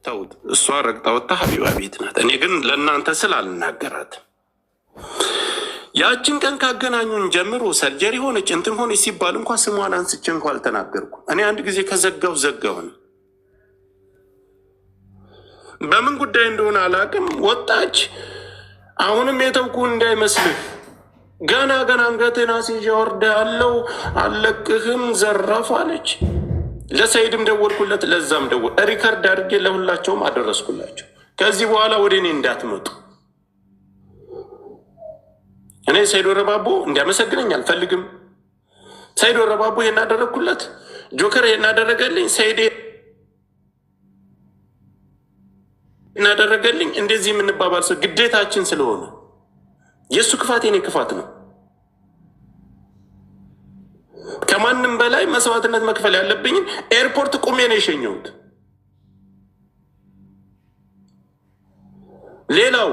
ተውት። እሷ ረግጣ ወጣ ሀቢባ ቤት ናት። እኔ ግን ለእናንተ ስል አልናገራት። ያችን ቀን ካገናኙን ጀምሮ ሰርጀሪ ሆነች እንትን ሆነች ሲባል እንኳ ስሟን አንስቼ እንኳ አልተናገርኩ። እኔ አንድ ጊዜ ከዘጋው ዘጋውን። በምን ጉዳይ እንደሆነ አላውቅም። ወጣች። አሁንም የተውኩ እንዳይመስልህ ገና አንገቴን አስይዤ አወርድሃለሁ አልለቅህም ዘራፍ አለች። ለሰይድም ደወልኩለት፣ ለዛም ደወል ሪከርድ አድርጌ ለሁላቸውም አደረስኩላቸው። ከዚህ በኋላ ወደ እኔ እንዳትመጡ። እኔ ሰይድ ወረባቦ እንዲያመሰግነኝ አልፈልግም። ሰይድ ወረባቦ ይሄን አደረግኩለት፣ ጆከር ይሄን አደረገልኝ፣ ሰይድ እናደረገልኝ። እንደዚህ የምንባባል ሰው ግዴታችን ስለሆነ የእሱ ክፋት የኔ ክፋት ነው። ከማንም በላይ መስዋዕትነት መክፈል ያለብኝን ኤርፖርት ቁሜ ነው የሸኘሁት። ሌላው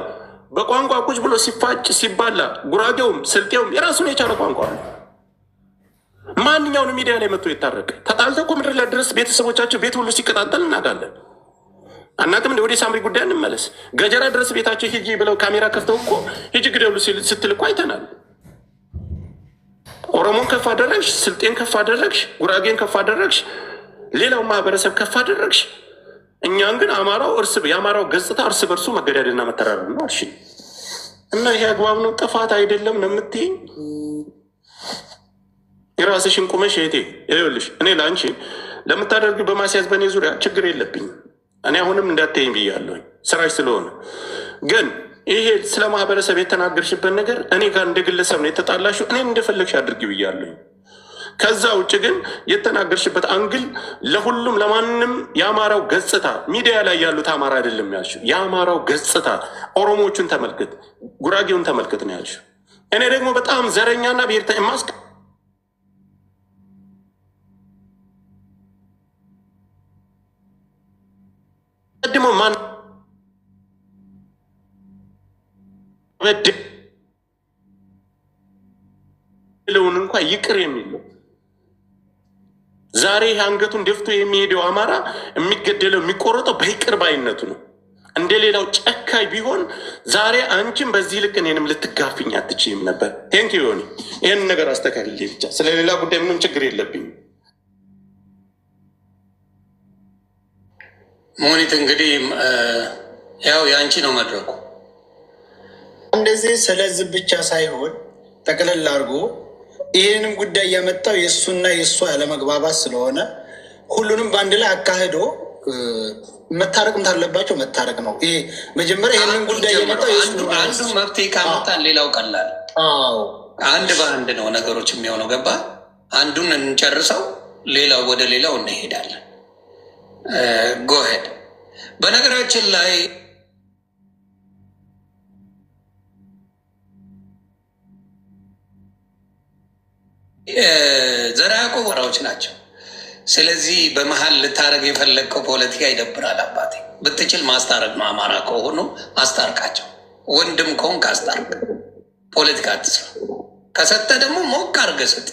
በቋንቋ ቁጭ ብሎ ሲፋጭ ሲባላ፣ ጉራጌውም ስልጤውም የራሱን የቻለ ቋንቋ ነው። ማንኛውንም ሚዲያ ላይ መጥቶ የታረቀ ተጣልተ እኮ ምድር ላይ ድረስ ቤተሰቦቻቸው ቤት ሁሉ ሲቀጣጠል እናውቃለን። አናቅም እንደ ወደ ሳምሪ ጉዳይ እንመለስ። ገጀራ ድረስ ቤታቸው ሂጂ ብለው ካሜራ ከፍተው እኮ ሂጂ ግደሉ ስትል እኮ አይተናል። ኦሮሞን ከፍ አደረግሽ፣ ስልጤን ከፍ አደረግሽ፣ ጉራጌን ከፍ አደረግሽ፣ ሌላው ማህበረሰብ ከፍ አደረግሽ። እኛን ግን የአማራው ገጽታ እርስ በርሱ መገዳደልና መተራረብ ነው አልሽ እና ይሄ አግባብ ነው? ጥፋት አይደለም ነው የምትይኝ? የራስሽን ቁመሽ እህቴ ይኸውልሽ፣ እኔ ለአንቺ ለምታደርግ በማስያዝ በእኔ ዙሪያ ችግር የለብኝም። እኔ አሁንም እንዳትይኝ ብያለሁኝ፣ ስራሽ ስለሆነ። ግን ይሄ ስለ ማህበረሰብ የተናገርሽበት ነገር እኔ ጋር እንደ ግለሰብ ነው የተጣላሽው። እኔ እንደፈለግሽ አድርጊ ብያለሁኝ። ከዛ ውጭ ግን የተናገርሽበት አንግል ለሁሉም ለማንም የአማራው ገጽታ ሚዲያ ላይ ያሉት አማራ አይደለም ያልሽው፣ የአማራው ገጽታ ኦሮሞዎቹን ተመልክት፣ ጉራጌውን ተመልክት ነው ያልሽው። እኔ ደግሞ በጣም ዘረኛና ብሔርተኛ ማስቀ ቀድሞ ማን ለውን እንኳ ይቅር የሚለው ዛሬ አንገቱን ደፍቶ የሚሄደው አማራ የሚገደለው የሚቆረጠው በይቅር ባይነቱ ነው። እንደ ሌላው ጨካኝ ቢሆን ዛሬ አንቺም በዚህ ልክ እኔንም ልትጋፍኝ አትችይም ነበር። ቴንክ ሆኒ ይህን ነገር አስተካክል ብቻ። ስለሌላ ጉዳይ ምንም ችግር የለብኝም። ሞኒት እንግዲህ ያው የአንቺ ነው መድረኩ። እንደዚህ ስለዚህ ብቻ ሳይሆን ጠቅለል አድርጎ ይህንም ጉዳይ ያመጣው የእሱና የእሷ ያለመግባባት ስለሆነ ሁሉንም በአንድ ላይ አካሂዶ መታረቅም ታለባቸው መታረቅ ነው። ይሄ መጀመሪያ ይህንን ጉዳይ ያመጣው አንዱ መፍትሄ ካመጣን ሌላው ቀላል። አንድ በአንድ ነው ነገሮች የሚሆነው። ገባ? አንዱን እንጨርሰው፣ ሌላው ወደ ሌላው እንሄዳለን። ጎሄድ በነገራችን ላይ ዘራ ያዕቆብ ወራዎች ናቸው። ስለዚህ በመሀል ልታረግ የፈለግከው ፖለቲካ ይደብራል። አባቴ ብትችል ማስታረቅ ነው። አማራ ከሆኑ አስታርቃቸው። ወንድም ከሆንክ አስታርቅ። ፖለቲካ አትስራ። ከሰጠ ደግሞ ሞቅ አድርገህ ስጥ።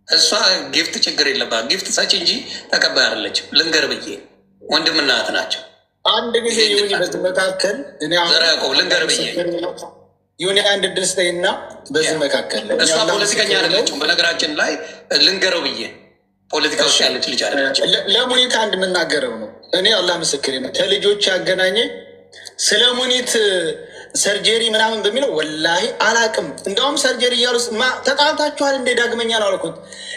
እሷ ጊፍት ችግር የለባት። ጊፍት ሰጪ እንጂ ተቀባይ አይደለችም። ልንገር ብዬ ወንድምና እህት ናቸው። አንድ ጊዜ ይሁን በዚህ መካከል ዘራ ያዕቆብ ልንገር ብዬ ይሁን አንድ ድርስተኝና በዚህ መካከል እሷ ፖለቲከኛ አይደለችም። በነገራችን ላይ ልንገረው ብዬ ፖለቲካ ውስጥ ያለች ልጅ አይደለችም። ለሙኒት አንድ የምናገረው ነው። እኔ አላህ ምስክር ከልጆች ያገናኘ ስለ ሙኒት ሰርጀሪ ምናምን በሚለው ወላሂ አላቅም። እንደውም ሰርጀሪ እያሉ ተጣልታችኋል እንደ ዳግመኛ ነው አልኩት።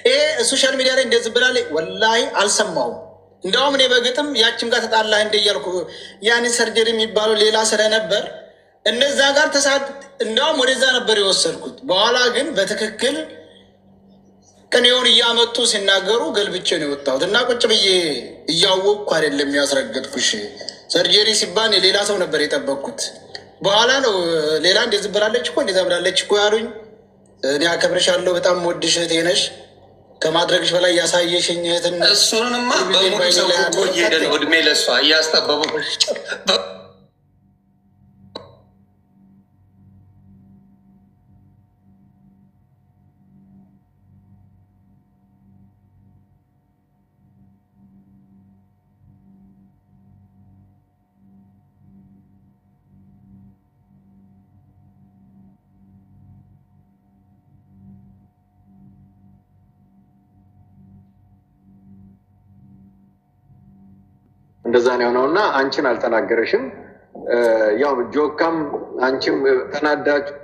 ይሄ ሶሻል ሚዲያ ላይ እንደዚህ ብላለች ወላሂ አልሰማውም። እንደውም እኔ በግጥም ያችም ጋር ተጣላ እንደ እያልኩ ያኔ ሰርጀሪ የሚባለው ሌላ ስለነበር እነዛ ጋር እንደውም ወደዛ ነበር የወሰድኩት። በኋላ ግን በትክክል ቅኔውን እያመጡ ሲናገሩ ገልብቼ ነው የወጣሁት እና ቁጭ ብዬ እያወቅኩ አይደለም ያስረገጥኩሽ። ሰርጀሪ ሲባል የሌላ ሰው ነበር የጠበቅኩት። በኋላ ነው ሌላ እንደዚህ ብላለች እኮ እንደዛ ብላለች እኮ ያሉኝ። እኔ አከብርሻለሁ፣ በጣም ወድሽ እህቴ ነሽ፣ ከማድረግሽ በላይ ያሳየሽኝ እህትነት። እሱንማ በሙሉ ሰው እኮ እየሄደ ነው እድሜ ለእሷ እያስጠበቡ እንደዛ ነው የሆነውና አንቺን አልተናገረሽም። ያው ጆካም አንቺም ተናዳችሁ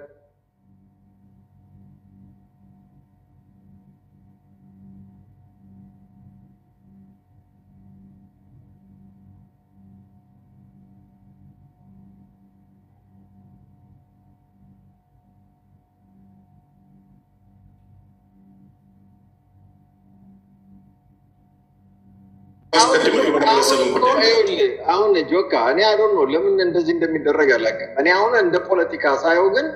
አሁን ጆካ እኔ አይዶን ነው ለምን እንደዚህ እንደሚደረግ አላውቅም። እኔ አሁን እንደ ፖለቲካ ሳየው ግን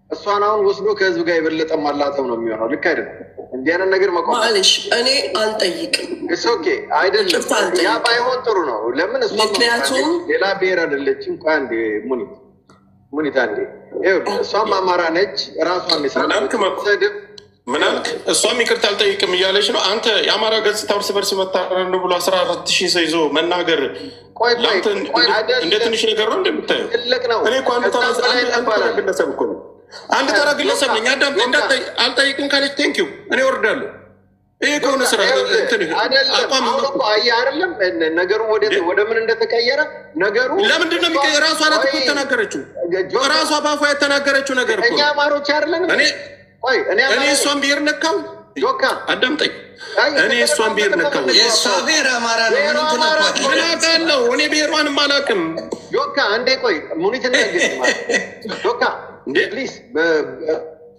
እሷን አሁን ወስዶ ከህዝብ ጋር የበለጠ ማላተው ነው የሚሆነው። ልክ አይደለም። እንዲህ አይነት ነገር መቆም ማለሽ እኔ አልጠይቅም። ኦኬ አይደለም። ያ ባይሆን ጥሩ ነው። ለምን እሷ ምክንያቱም ሌላ ብሔር አይደለችም። ቆይ አንዴ ሙኒት አንዴ እሷም አማራ ነች። ራሷን ይሰራል። ምን አልክ? እሷም ይቅርታ አልጠይቅም እያለች ነው። አንተ የአማራ ገጽታ እርስ በርስ መታረን ብሎ 14,000 ሰው ይዞ መናገር እንደ ትንሽ ነገር ነው እንደምታየው? እኔ እኮ አንድ ተራ ግለሰብ እኮ ነው። አንድ ተራ ግለሰብ ነኝ። አልጠይቅም ካለች ቴንኪው እኔ ወርዳለሁ። ይሄ ከሆነ ስራ አይደለም። ነገሩ ወደ ምን እንደተቀየረ ነገሩ ለምንድን ነው የሚቀየር? ራሷ ናት እኮ የተናገረችው። ራሷ በአፏ የተናገረችው ነገር እኮ እኛ አማሮች አይደለንም። እኔ እሷን ብሔር ነካው? ጆካ አዳምጠኝ። እኔ እሷን ብሔር ነካው? የእሷ ብሔር አማራ ነው። ምን አውቃለሁ እኔ ብሔሯንም አላውቅም። ጆካ እንዴ ቆይ ሙኒት ጆካ ፕሊዝ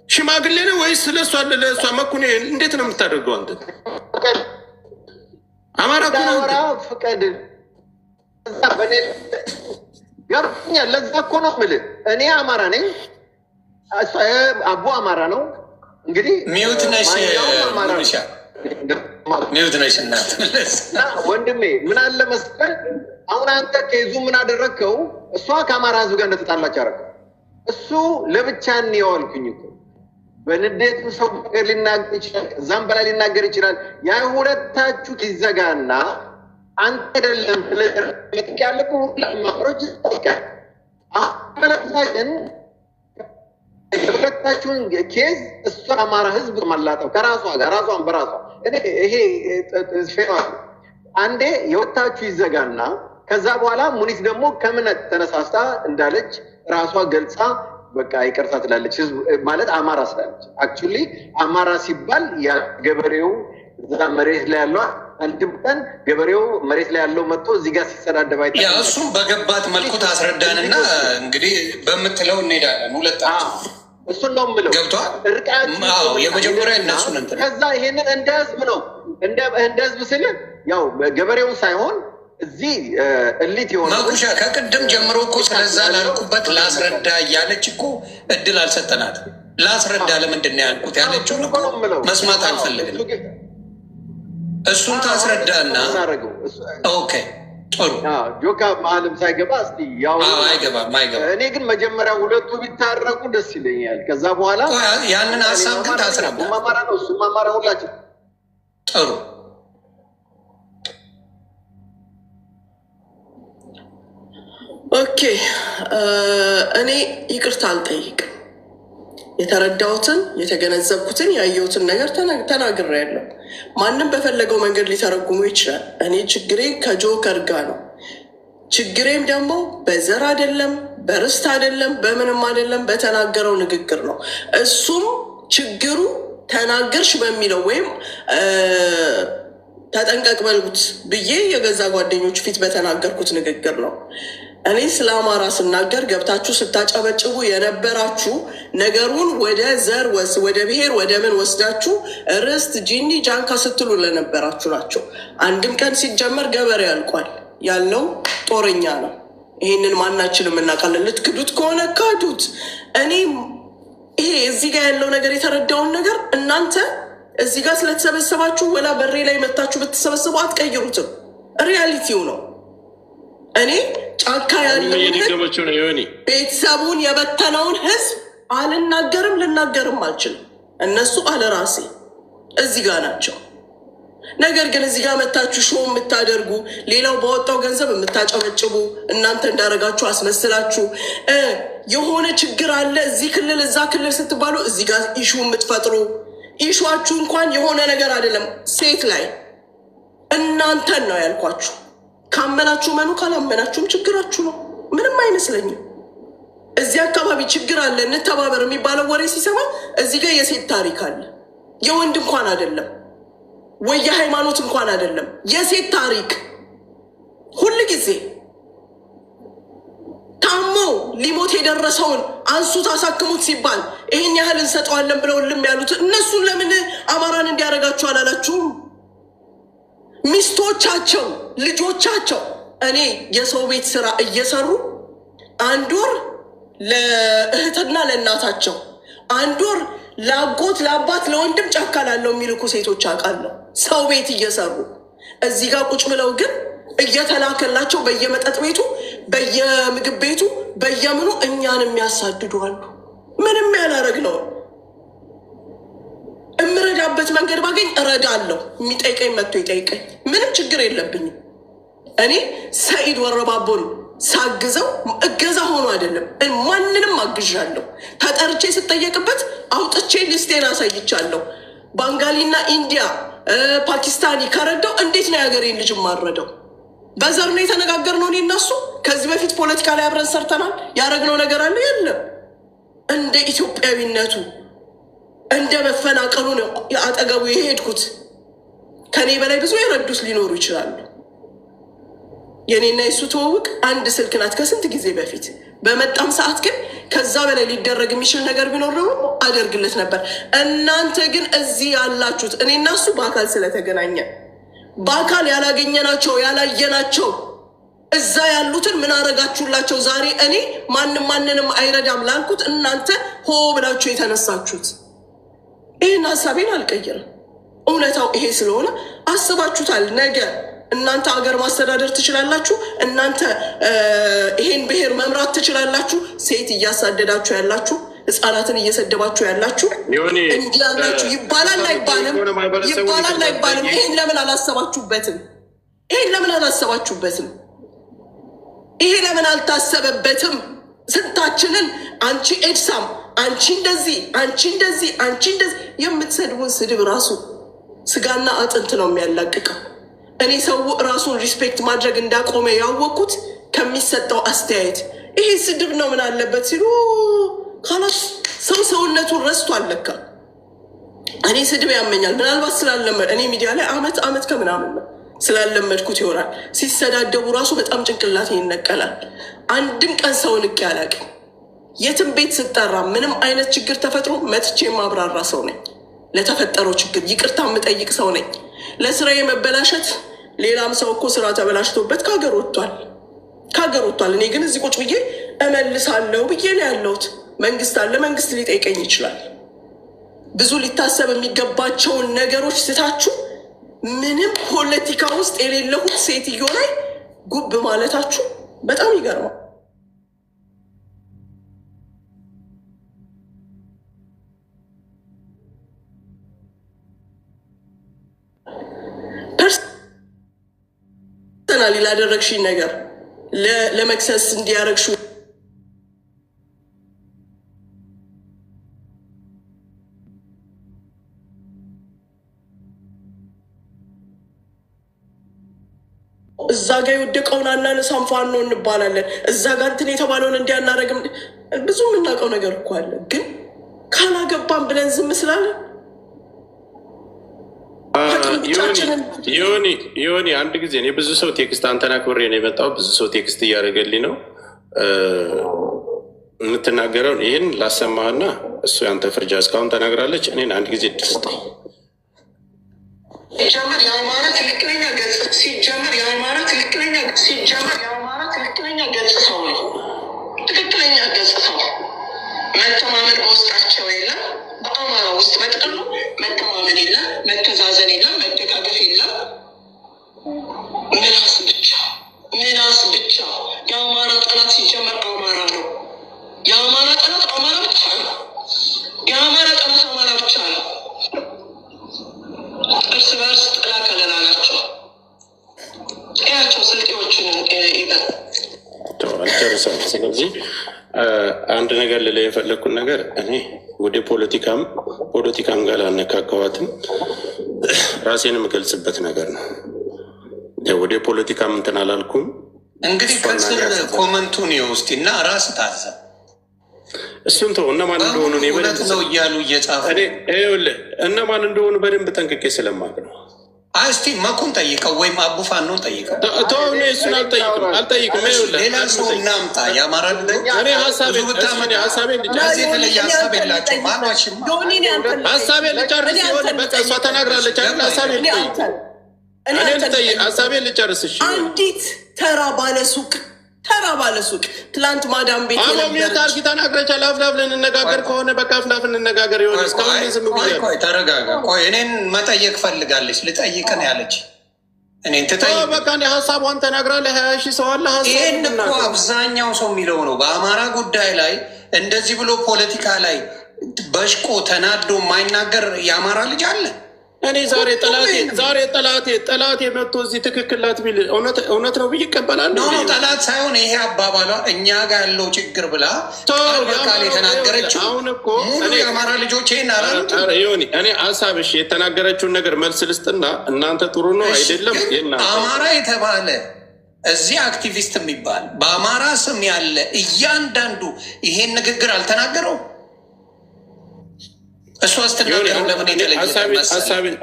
ሽማግሌ ነው ወይስ ለእሷ መኩኔ እንዴት ነው የምታደርገው አንተ? አማራ ፍቀድ ገብቶኛል። ለዛ እኮ ነው የምልህ እኔ አማራ ነኝ። አቦ አማራ ነው። እንግዲህ ሚውት ነሽ እናት ወንድሜ ምን አለ መሰለህ፣ አሁን አንተ ከይዙ ምን አደረግከው? እሷ ከአማራ ህዝብ ጋር እንደተጣላች አደረገው። እሱ ለብቻ እንየዋልኩኝ እኮ በንዴት ሰው ነገር ሊናገር ይችላል፣ እዛም በላይ ሊናገር ይችላል። ያ ሁለታችሁ ይዘጋና አንተ አይደለም ለጥቅ ያለቁ ማሮች ይጠይቃል። አሁን የሁለታችሁን ኬዝ እሷ አማራ ህዝብ ማላጠው ከራሷ ጋር ራሷን በራሷ ይሄ አንዴ የወታችሁ ይዘጋና ከዛ በኋላ ሙኒት ደግሞ ከእምነት ተነሳስታ እንዳለች ራሷ ገልጻ በቃ ይቅርታ ትላለች። ህዝብ ማለት አማራ ስላለች አክቹሊ አማራ ሲባል ያ ገበሬው እዛ መሬት ላይ ያለው አንድም ቀን ገበሬው መሬት ላይ ያለው መጥቶ እዚህ ጋር ሲሰዳደብ አይታ ያ እሱ በገባት መልኩ ታስረዳንና እንግዲህ በምትለው እንሄዳለን። ሁለታችን እሱን ነው የምለው። ገብቷል። የመጀመሪያ እነሱን እንትን ከዛ ይሄንን እንደ ህዝብ ነው እንደ ህዝብ ስል ያው ገበሬውን ሳይሆን እዚህ እሊት የሆነ ማኩሻ ከቅድም ጀምሮ እኮ ስለዛ ላልኩበት ላስረዳ እያለች እኮ እድል አልሰጠናት። ላስረዳ ለምንድን ነው ያልኩት ያለችውን እኮ መስማት አልፈልግም። እሱን ታስረዳና ኦኬ ጥሩ ጆካ መሀልም ሳይገባ እስቲ ያው አይገባም። እኔ ግን መጀመሪያ ሁለቱ ቢታረቁ ደስ ይለኛል። ከዛ በኋላ ያንን ሀሳብ ግን ታስረዳ። አማራ ነው እሱም አማራ ሁላችን ጥሩ ኦኬ። እኔ ይቅርታ አልጠይቅም። የተረዳሁትን የተገነዘብኩትን ያየሁትን ነገር ተናግሬያለሁ። ማንም በፈለገው መንገድ ሊተረጉሙ ይችላል። እኔ ችግሬ ከጆከር ጋር ነው። ችግሬም ደግሞ በዘር አይደለም፣ በርስት አይደለም፣ በምንም አይደለም፣ በተናገረው ንግግር ነው። እሱም ችግሩ ተናገርሽ በሚለው ወይም ተጠንቀቅ በልጉት ብዬ የገዛ ጓደኞች ፊት በተናገርኩት ንግግር ነው። እኔ ስለ አማራ ስናገር ገብታችሁ ስታጨበጭቡ የነበራችሁ ነገሩን ወደ ዘር ወደ ብሔር ወደ ምን ወስዳችሁ ርስት ጂኒ ጃንካ ስትሉ ለነበራችሁ ናቸው። አንድም ቀን ሲጀመር ገበሬ ያልቋል ያለው ጦረኛ ነው። ይህንን ማናችንም እናውቃለን። ልትክዱት ከሆነ ካዱት። እኔ ይሄ እዚህ ጋር ያለው ነገር የተረዳውን ነገር እናንተ እዚህ ጋር ስለተሰበሰባችሁ ወላ በሬ ላይ መታችሁ ብትሰበሰቡ አትቀይሩትም። ሪያሊቲው ነው። እኔ ጫካ ያለው ቤተሰቡን የበተነውን ህዝብ አልናገርም፣ ልናገርም አልችልም። እነሱ አለራሴ እዚህ ጋር ናቸው። ነገር ግን እዚህ ጋር መታችሁ ሾው የምታደርጉ ሌላው በወጣው ገንዘብ የምታጨበጭቡ እናንተ እንዳረጋችሁ አስመስላችሁ የሆነ ችግር አለ እዚህ ክልል እዛ ክልል ስትባሉ እዚህ ጋር ኢሹ የምትፈጥሩ ኢሹአችሁ እንኳን የሆነ ነገር አይደለም። ሴት ላይ እናንተን ነው ያልኳችሁ። ካመናችሁ መኑ፣ ካላመናችሁም ችግራችሁ ነው። ምንም አይመስለኝም። እዚህ አካባቢ ችግር አለ እንተባበር የሚባለው ወሬ ሲሰማ እዚህ ጋር የሴት ታሪክ አለ። የወንድ እንኳን አይደለም ወይ የሃይማኖት እንኳን አይደለም፣ የሴት ታሪክ ሁል ጊዜ ታሞ ሊሞት የደረሰውን አንሱት አሳክሙት ሲባል ይህን ያህል እንሰጠዋለን ብለው ልም ያሉት እነሱን ለምን አማራን እንዲያደርጋችሁ አላላችሁም? ሚስቶቻቸው፣ ልጆቻቸው እኔ የሰው ቤት ስራ እየሰሩ አንድ ወር ለእህትና ለእናታቸው፣ አንድ ወር ለአጎት ለአባት ለወንድም ጫካ ላለው የሚልኩ ሴቶች አውቃለሁ፣ ሰው ቤት እየሰሩ እዚህ ጋር ቁጭ ብለው ግን እየተላከላቸው በየመጠጥ ቤቱ በየምግብ ቤቱ በየምኑ እኛን የሚያሳድዱ አሉ። ምንም ያላረግ ነው። እምረዳበት መንገድ ባገኝ እረዳለሁ። የሚጠይቀኝ መጥቶ ይጠይቀኝ፣ ምንም ችግር የለብኝም። እኔ ሰኢድ ወረባቦን ሳግዘው እገዛ ሆኖ አይደለም፣ ማንንም አግዣለሁ። ተጠርቼ ስጠየቅበት አውጥቼ ሊስቴን አሳይቻለሁ። ባንጋሊና ኢንዲያ ፓኪስታኒ ከረዳው እንዴት ነው የሀገሬን ልጅ ማረደው? በዘር ነው የተነጋገርነው እኔ እና እሱ። ከዚህ በፊት ፖለቲካ ላይ አብረን ሰርተናል። ያደረግነው ነገር አለ የለም? እንደ ኢትዮጵያዊነቱ እንደ መፈናቀሉ ነው የአጠገቡ የሄድኩት። ከኔ በላይ ብዙ የረዱት ሊኖሩ ይችላሉ። የኔና የሱ ትውውቅ አንድ ስልክ ናት ከስንት ጊዜ በፊት። በመጣም ሰዓት ግን ከዛ በላይ ሊደረግ የሚችል ነገር ቢኖር ደግሞ አደርግለት ነበር። እናንተ ግን እዚህ ያላችሁት እኔና እሱ በአካል ስለተገናኘ በአካል ያላገኘናቸው ያላየናቸው እዛ ያሉትን ምን አረጋችሁላቸው? ዛሬ እኔ ማንንም አይረዳም ላልኩት እናንተ ሆ ብላችሁ የተነሳችሁት። ይህን ሀሳቤን አልቀይርም። እውነታው ይሄ ስለሆነ አስባችሁታል። ነገ እናንተ ሀገር ማስተዳደር ትችላላችሁ። እናንተ ይሄን ብሔር መምራት ትችላላችሁ። ሴት እያሳደዳችሁ ያላችሁ፣ ህፃናትን እየሰደባችሁ ያላችሁ እንዲህ ያላችሁ ይባላል አይባልም? ይባላል አይባልም? ይሄን ለምን አላሰባችሁበትም? ይሄን ለምን አላሰባችሁበትም? ይሄ ለምን አልታሰበበትም? ስንታችንን አንቺ ኤድሳም፣ አንቺ እንደዚህ፣ አንቺ እንደዚህ፣ አንቺ እንደዚህ የምትሰድቡን ስድብ ራሱ ስጋና አጥንት ነው የሚያላቅቀው። እኔ ሰው ራሱን ሪስፔክት ማድረግ እንዳቆመ ያወቅኩት ከሚሰጠው አስተያየት። ይሄ ስድብ ነው ምን አለበት ሲሉ ካላስ ሰው ሰውነቱን ረስቶ አለካ። እኔ ስድብ ያመኛል። ምናልባት ስላለመድ እኔ ሚዲያ ላይ አመት ከምናምን ነው ስላለመድኩት ይሆናል። ሲሰዳደቡ ራሱ በጣም ጭንቅላት ይነቀላል። አንድም ቀን ሰው ንቄ አላውቅም። የትም ቤት ስጠራ ምንም አይነት ችግር ተፈጥሮ መጥቼ ማብራራ ሰው ነኝ። ለተፈጠረው ችግር ይቅርታ የምጠይቅ ሰው ነኝ። ለስራ የመበላሸት ሌላም ሰው እኮ ስራ ተበላሽቶበት ከሀገር ወጥቷል። እኔ ግን እዚህ ቁጭ ብዬ እመልሳለሁ ብዬ ነው ያለሁት። መንግስት አለ፣ መንግስት ሊጠይቀኝ ይችላል። ብዙ ሊታሰብ የሚገባቸውን ነገሮች ስታችሁ ምንም ፖለቲካ ውስጥ የሌለሁት ሴትዮ ላይ ጉብ ማለታችሁ በጣም ይገርማል። ፐርሰናሊ ላደረግሽኝ ነገር ለመክሰስ እንዲያረግሹ እዛ ጋ የወደቀውን አናነሳም ፋኖ እንባላለን። እዛ ጋር እንትን የተባለውን እንዲያናረግም ብዙ የምናውቀው ነገር እኮ አለ። ግን ካላገባን ብለን ዝም ስላለን ዮኒ አንድ ጊዜ እኔ ብዙ ሰው ቴክስት አንተን አክብሬ ነው የመጣው። ብዙ ሰው ቴክስት እያደረገልኝ ነው። የምትናገረውን ይህን ላሰማህና እሱ ያንተ ፍርጃ እስካሁን ተናግራለች። እኔን አንድ ጊዜ ድስጠኝ ሲጀመር የአማራ ትክክለኛ ገጽ ሰው ነው። ትክክለኛ ገጽ ሰው መተማመን በውስጣቸው የለም። በአማራ ውስጥ በጥቅሉ መተማመን የለም፣ መተዛዘን የለም፣ መደጋገፍ የለም። ምላስ ብቻ። የአማራ ጠላት ሲጀመር አማራ ነው። የአማራ ጠላት አማራ ብቻ ነው። የአማራ ጠላት አማራ ብቻ ነው። እርስ በርስ ጥላ ከለላ ናቸው። ያቸው ስልጤዎችን አልጨርሰም። ስለዚህ አንድ ነገር ልላ የፈለግኩት ነገር እኔ ወደ ፖለቲካም ጋር አነካከዋትም ራሴን የምገልጽበት ነገር ነው። ወደ ፖለቲካ ምንትን አላልኩም። እንግዲህ ከስር ኮመንቱን የውስጥ እና ራስ ታዘብ እሱን ተው። እነማን እንደሆኑ እውነት ነው እያሉ እየጻፉ እነማን እንደሆኑ በደንብ ጠንቅቄ ስለማቅ ነው። እስቲ መኩን ጠይቀው ወይም አቡፋኖን ጠይቀው። እኔ እሱን አልጠይቅም። ሌላ ሰው እናምጣ። የአማራ የተለየ ሀሳብ የላቸው ሀሳቤን ልጨርስ ሲሆን በቃ እሷ ተናግራለች አይደል? ሀሳቤን ልጨርስ። እሺ አንዲት ተራ ባለሱቅ ትላንት ማዳም ቤት ታርጊ ተናግረቻል። አፍላፍ ልንነጋገር ከሆነ በቃ አፍላፍ እንነጋገር። የሆነ እስካሁን ዝም ብያለሁ። ተረጋጋ። ቆይ እኔን መጠየቅ ፈልጋለች። ልጠይቅን ያለች እኔን ትጠይቅ። በቃ ሀሳቧን ተናግራለች። 20 ሺህ ሰው አለ። ይህን እኮ አብዛኛው ሰው የሚለው ነው። በአማራ ጉዳይ ላይ እንደዚህ ብሎ ፖለቲካ ላይ በሽቆ ተናዶ የማይናገር የአማራ ልጅ አለ። እኔ ዛሬ ጠላቴ መጥቶ እዚህ ትክክላት ቢል እውነት ነው ብዬ ይቀበላል። ጠላት ሳይሆን ይሄ አባባሏ እኛ ጋር ያለው ችግር ብላ ቃል የተናገረችው ሙሉ የአማራ ልጆች ይህን አላሉት። እኔ ሀሳብሽ የተናገረችውን ነገር መልስ ልስጥና እናንተ ጥሩ ነው አይደለም። አማራ የተባለ እዚህ አክቲቪስት የሚባል በአማራ ስም ያለ እያንዳንዱ ይሄን ንግግር አልተናገረው። እሱ አስተናገረው። ለምን የተለየ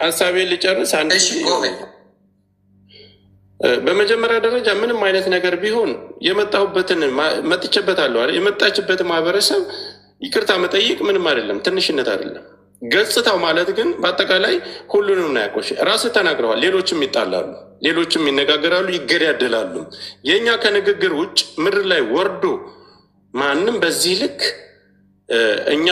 ሀሳቤን ልጨርስ። በመጀመሪያ ደረጃ ምንም አይነት ነገር ቢሆን የመጣሁበትን መጥቼበታለሁ አይደል? የመጣችበት ማህበረሰብ ይቅርታ መጠየቅ ምንም አይደለም፣ ትንሽነት አይደለም። ገጽታው ማለት ግን በአጠቃላይ ሁሉንም ነው ያቆሸ። ራስህ ተናግረዋል። ሌሎችም ይጣላሉ፣ ሌሎችም ይነጋገራሉ፣ ይገዳደላሉ። የእኛ ከንግግር ውጭ ምድር ላይ ወርዶ ማንም በዚህ ልክ እኛ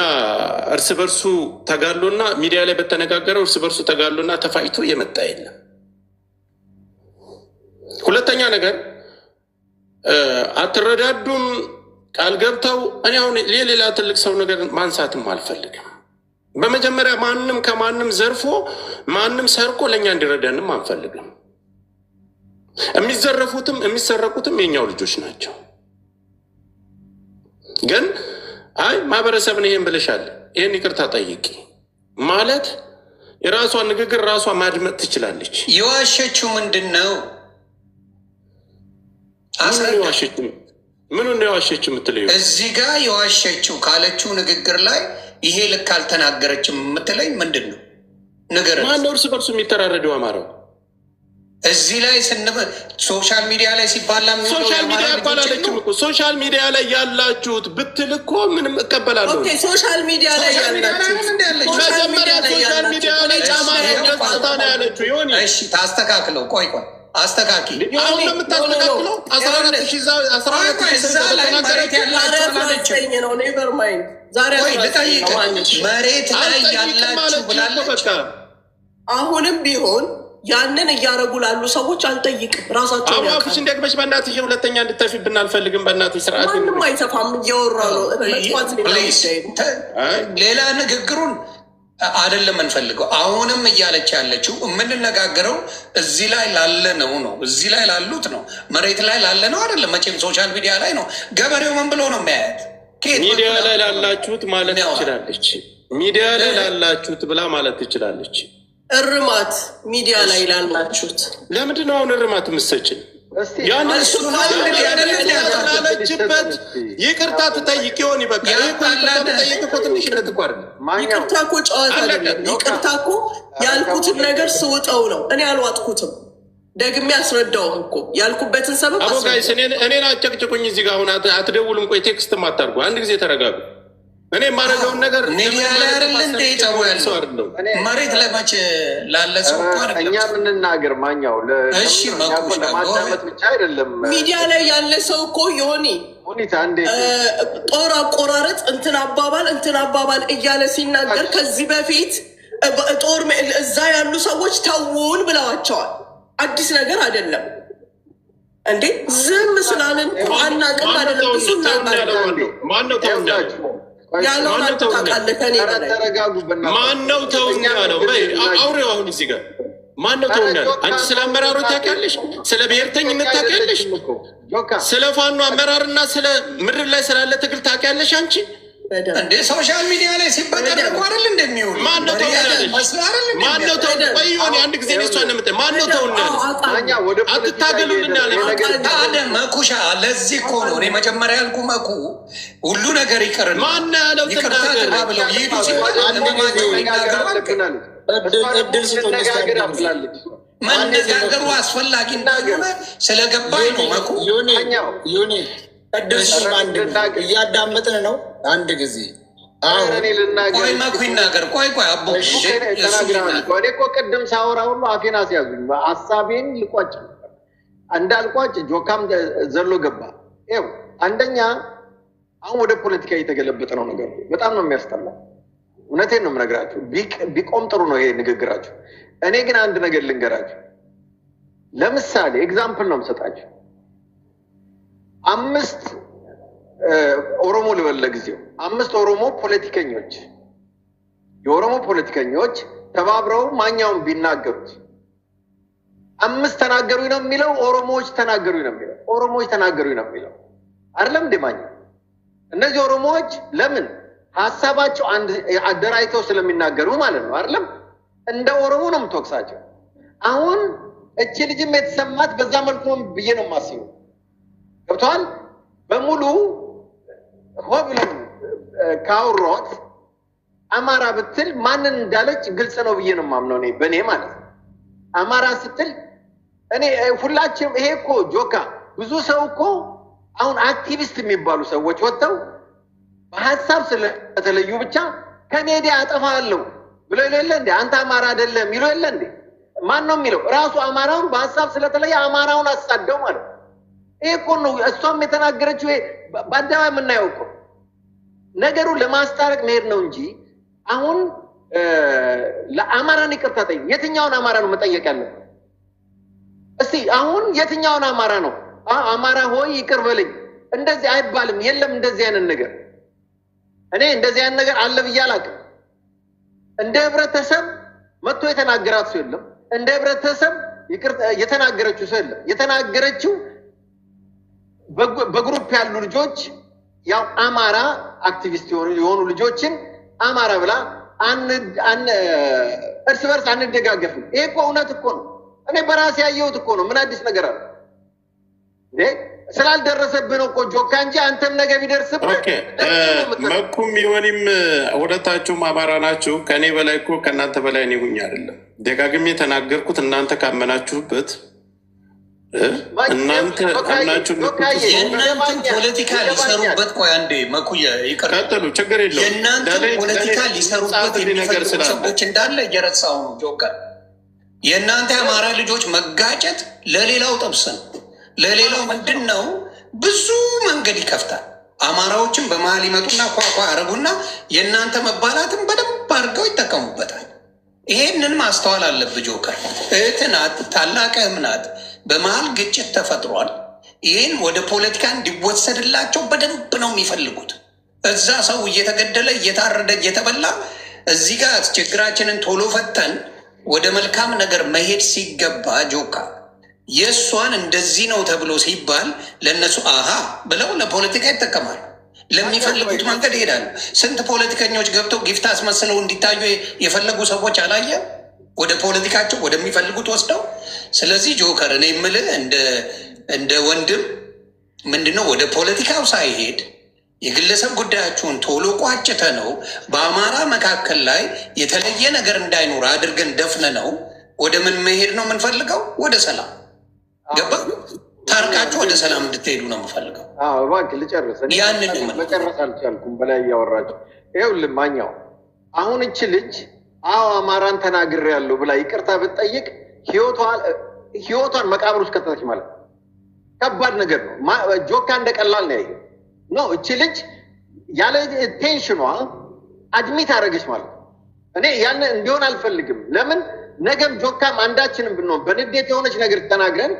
እርስ በርሱ ተጋሎና ሚዲያ ላይ በተነጋገረው እርስ በርሱ ተጋሎና ተፋይቶ የመጣ የለም። ሁለተኛ ነገር አትረዳዱም ቃል ገብተው እኔ አሁን ሌላ ትልቅ ሰው ነገር ማንሳትም አልፈልግም። በመጀመሪያ ማንም ከማንም ዘርፎ ማንም ሰርቆ ለእኛ እንዲረዳንም አንፈልግም። የሚዘረፉትም የሚሰረቁትም የኛው ልጆች ናቸው። ግን አይ ማህበረሰብን ይሄን ብለሻል፣ ይሄን ይቅርታ ጠይቂ ማለት የራሷን ንግግር ራሷ ማድመጥ ትችላለች። የዋሸችው ምንድን ነው? ምኑን ነው የዋሸችው የምትለኝ? እዚህ ጋር የዋሸችው ካለችው ንግግር ላይ ይሄ ልክ አልተናገረችም የምትለኝ ምንድን ነው? ነገር ማነው እርስ በርሱ የሚተራረደው አማራው? እዚህ ላይ ሶሻል ሚዲያ ላይ ሲባላ ሶሻል ሚዲያ እኮ አላለችም እኮ። ሶሻል ሚዲያ ላይ ያላችሁት ብትል እኮ ምንም እቀበላለሁ። ሶሻል ሚዲያ ላይ ያላችሁት መጀመሪያ ሶሻል ሚዲያ ላይ ጫማራ ገጽታ ነው ያለችው። ይሆን እሺ፣ ታስተካክለው። ቆይ አስተካኪ። አሁን የምታስተካክለው 14 ነው። ኔቨር ማይንድ ዛሬ መሬት ላይ ያላችሁ ብላለች። አሁንም ቢሆን ያንን እያረጉ ላሉ ሰዎች አልጠይቅም። ራሳቸው አዋፍሽ እንደግበሽ በእናትሽ ሁለተኛ እንድተፊብን አልፈልግም። በእናትሽ ስርዓት ማንም አይተፋም። እያወራ ነው። ሌላ ንግግሩን አይደለም እንፈልገው። አሁንም እያለች ያለችው የምንነጋገረው እዚህ ላይ ላለ ነው። እዚህ ላይ ላሉት ነው። መሬት ላይ ላለ ነው አይደለም። መቼም ሶሻል ሚዲያ ላይ ነው። ገበሬው ምን ብሎ ነው የሚያየት? ሚዲያ ላይ ላላችሁት ማለት ትችላለች። ሚዲያ ላይ ላለችሁት ብላ ማለት ትችላለች። እርማት ሚዲያ ላይ ላላችሁት ለምንድን ነው አሁን እርማት የምትሰጭን? ያለችበት ይቅርታ ትጠይቅ ይሆን? ይበቃ። ጠይቅ እኮ ትንሽነት እኮ አይደለም። ይቅርታ እኮ ጨዋታ አይደለም። ይቅርታ እኮ ያልኩትን ነገር ስውጠው ነው። እኔ አልዋጥኩትም። ደግሜ ያስረዳውም እኮ ያልኩበትን ሰበብ አቦጋይስ እኔን አጨቅጭቁኝ። እዚህ ጋር አሁን አትደውሉም። ቆይ ቴክስትም አታርጉ። አንድ ጊዜ ተረጋጉ። እኔ የማደርገውን ነገር ሚዲያ ላይ አይደለ እንደ ጠቡ ያለው መሬት ለመቼ ላለ ሰው እኛ የምንናገር ማኛው ለማዳመጥ ብቻ አይደለም። ሚዲያ ላይ ያለ ሰው እኮ የሆኒ ጦር አቆራረጥ እንትን አባባል እያለ ሲናገር ከዚህ በፊት ጦር እዛ ያሉ ሰዎች ተውን ብለዋቸዋል። አዲስ ነገር አይደለም እንዴ? ዝም ስላለን አናውቅም አይደለም። ብዙ እናውቃለን። ማነው ተውን ያለው? ያለውን ታውቃለህ ከኔ በላይ። ማነው ተውን ያለው? አውሬው አሁን እዚህ ጋር ማነው ተውን ያለው? አንቺ ስለ አመራሮች ታውቂያለሽ? ስለ ብሔርተኝነት ታውቂያለሽ? ስለ ፋኖ አመራርና ስለ ምድር ላይ ስላለ ትግል ታውቂያለሽ? አንቺ እንደ ሶሻል ሚዲያ ላይ ሲበጠረቁ አይደል እንደሚውሉ ማነው ተው አንድ ጊዜ እሷን ነው የምትል ማነው ተውና አትታገሉልን ያለ ታዲያ መኩሻ ለዚህ እኮ ነው እኔ መጀመሪያ ያልኩ መኩ ሁሉ ነገር ይቅር ማነው ያለው ይቅርታ ብለው ይሄዱ መነጋገሩ አስፈላጊ እንደሆነ ስለገባኝ ነው መኩ እያዳመጥን ነው። አንድ ጊዜ ቆይ መኩ ይናገር። ቆይ አቦ እኔ እኮ ቅድም ሳወራ ሁሉ አፌን አስያዙኝ። ሀሳቤን ልቋጭ እንዳልቋጭ ጆካም ዘሎ ገባ። ይኸው አንደኛ አሁን ወደ ፖለቲካ እየተገለበጠ ነው ነገሩ። በጣም ነው የሚያስጠላው። እውነቴን ነው የምነግራችሁ። ቢቆም ጥሩ ነው ይሄ ንግግራችሁ። እኔ ግን አንድ ነገር ልንገራችሁ። ለምሳሌ ኤግዛምፕል ነው የምሰጣችሁ። 5 ኦሮሞ ልበል ለጊዜው 5 ኦሮሞ ፖለቲከኞች የኦሮሞ ፖለቲከኞች ተባብረው ማኛውን ቢናገሩት 5 ተናገሩኝ ነው የሚለው ኦሮሞዎች ተናገሩኝ ነው የሚለው ኦሮሞዎች ተናገሩኝ ነው የሚለው አይደለም እንደ ማኛ እነዚህ ኦሮሞዎች ለምን ሀሳባቸው አንድ አደራጅተው ስለሚናገሩ ማለት ነው አይደለም እንደ ኦሮሞ ነው የምትወቅሳቸው። አሁን እቺ ልጅም የተሰማት በዛ መልኩ ነው ብዬ ነው የማስበው። ገብቷል። በሙሉ ሆብለም ካውሮት አማራ ብትል ማንን እንዳለች ግልጽ ነው ብዬ ነው የማምነው እኔ በእኔ ማለት ነው። አማራ ስትል እኔ ሁላችንም ይሄ እኮ ጆካ ብዙ ሰው እኮ አሁን አክቲቪስት የሚባሉ ሰዎች ወጥተው በሀሳብ ስለተለዩ ብቻ ከሜዲያ አጠፋለሁ ብሎ የሌለ እንዴ አንተ አማራ አይደለም ይሎ የለ እንዴ ማን ነው የሚለው? ራሱ አማራውን በሀሳብ ስለተለየ አማራውን አሳደው ማለት ይሄ እኮ ነው። እሷም የተናገረችው በአደባባይ የምናየው እኮ ነገሩን ለማስታረቅ መሄድ ነው እንጂ አሁን ለአማራን ይቅርታ ጠይቅ። የትኛውን አማራ ነው መጠየቅ ያለበት? እስቲ አሁን የትኛውን አማራ ነው አማራ ሆይ ይቅር በለኝ እንደዚህ አይባልም። የለም እንደዚህ አይነት ነገር እኔ እንደዚህ አይነት ነገር አለ ብዬ አላውቅም። እንደ ህብረተሰብ መጥቶ የተናገራት ሰው የለም። እንደ ህብረተሰብ የተናገረችው ሰው የለም። የተናገረችው በግሩፕ ያሉ ልጆች ያው አማራ አክቲቪስት የሆኑ ልጆችን አማራ ብላ እርስ በርስ አንደጋገፍም። ይሄ እኮ እውነት እኮ ነው። እኔ በራሴ ያየሁት እኮ ነው። ምን አዲስ ነገር አለ? ስላልደረሰብህ ነው እኮ ጆካ እንጂ አንተም ነገ ቢደርስብህ መኩም ይሆንም ሁለታችሁም አማራ ናችሁ። ከእኔ በላይ እኮ ከእናንተ በላይ እኔ ሁኝ አይደለም ደጋግሜ የተናገርኩት። እናንተ ካመናችሁበት እናንተ የእናንተን ፖለቲካ ሊሰሩበት ቆይ አንዴ መኩየ ቀጥሉ፣ ችግር የለውም። የእናንተን ፖለቲካ ሊሰሩበት የሚፈልጉ ሰዎች እንዳለ እየረሳው ነው ጆከር። የእናንተ የአማራ ልጆች መጋጨት ለሌላው ጥብስ ነው። ለሌላው ምንድን ነው? ብዙ መንገድ ይከፍታል። አማራዎችን በመሀል ይመጡና ኳኳ ያደረጉና የእናንተ መባላትን በደንብ አድርገው ይጠቀሙበታል። ይሄንን ማስተዋል አለብህ ጆከር። እህት ናት፣ ታላቅህም ናት። በመሀል ግጭት ተፈጥሯል። ይህን ወደ ፖለቲካ እንዲወሰድላቸው በደንብ ነው የሚፈልጉት። እዛ ሰው እየተገደለ እየታረደ እየተበላ እዚህ ጋር ችግራችንን ቶሎ ፈተን ወደ መልካም ነገር መሄድ ሲገባ ጆካ የእሷን እንደዚህ ነው ተብሎ ሲባል ለእነሱ አሃ ብለው ለፖለቲካ ይጠቀማሉ። ለሚፈልጉት መንገድ ይሄዳሉ። ስንት ፖለቲከኞች ገብተው ጊፍት አስመስለው እንዲታዩ የፈለጉ ሰዎች አላየ ወደ ፖለቲካቸው ወደሚፈልጉት ወስደው። ስለዚህ ጆከር እኔ የምልህ እንደ ወንድም ምንድነው ወደ ፖለቲካው ሳይሄድ የግለሰብ ጉዳያችሁን ቶሎ ቋጭተ ነው በአማራ መካከል ላይ የተለየ ነገር እንዳይኖር አድርገን ደፍነ ነው ወደ ምን መሄድ ነው የምንፈልገው? ወደ ሰላም ገባ ታርቃችሁ ወደ ሰላም እንድትሄዱ ነው የምፈልገው። እባክህ ልጨርስ። ያንን መጨረስ አልቻልኩም። በላይ እያወራችሁ ይኸውልህ ማኛው አሁን እች ልጅ አማራን ተናግሬያለሁ ብላ ይቅርታ ብትጠይቅ ህይወቷን መቃብር ውስጥ ከተተች ማለት ነው። ከባድ ነገር ነው። ጆካ እንደቀላል ነው ያየው ነው። እች ልጅ ያለ ቴንሽኗ አድሚት አደረገች ማለት ነው። እኔ ያን እንዲሆን አልፈልግም። ለምን ነገም ጆካም አንዳችንም ብንሆን በንዴት የሆነች ነገር ተናግረን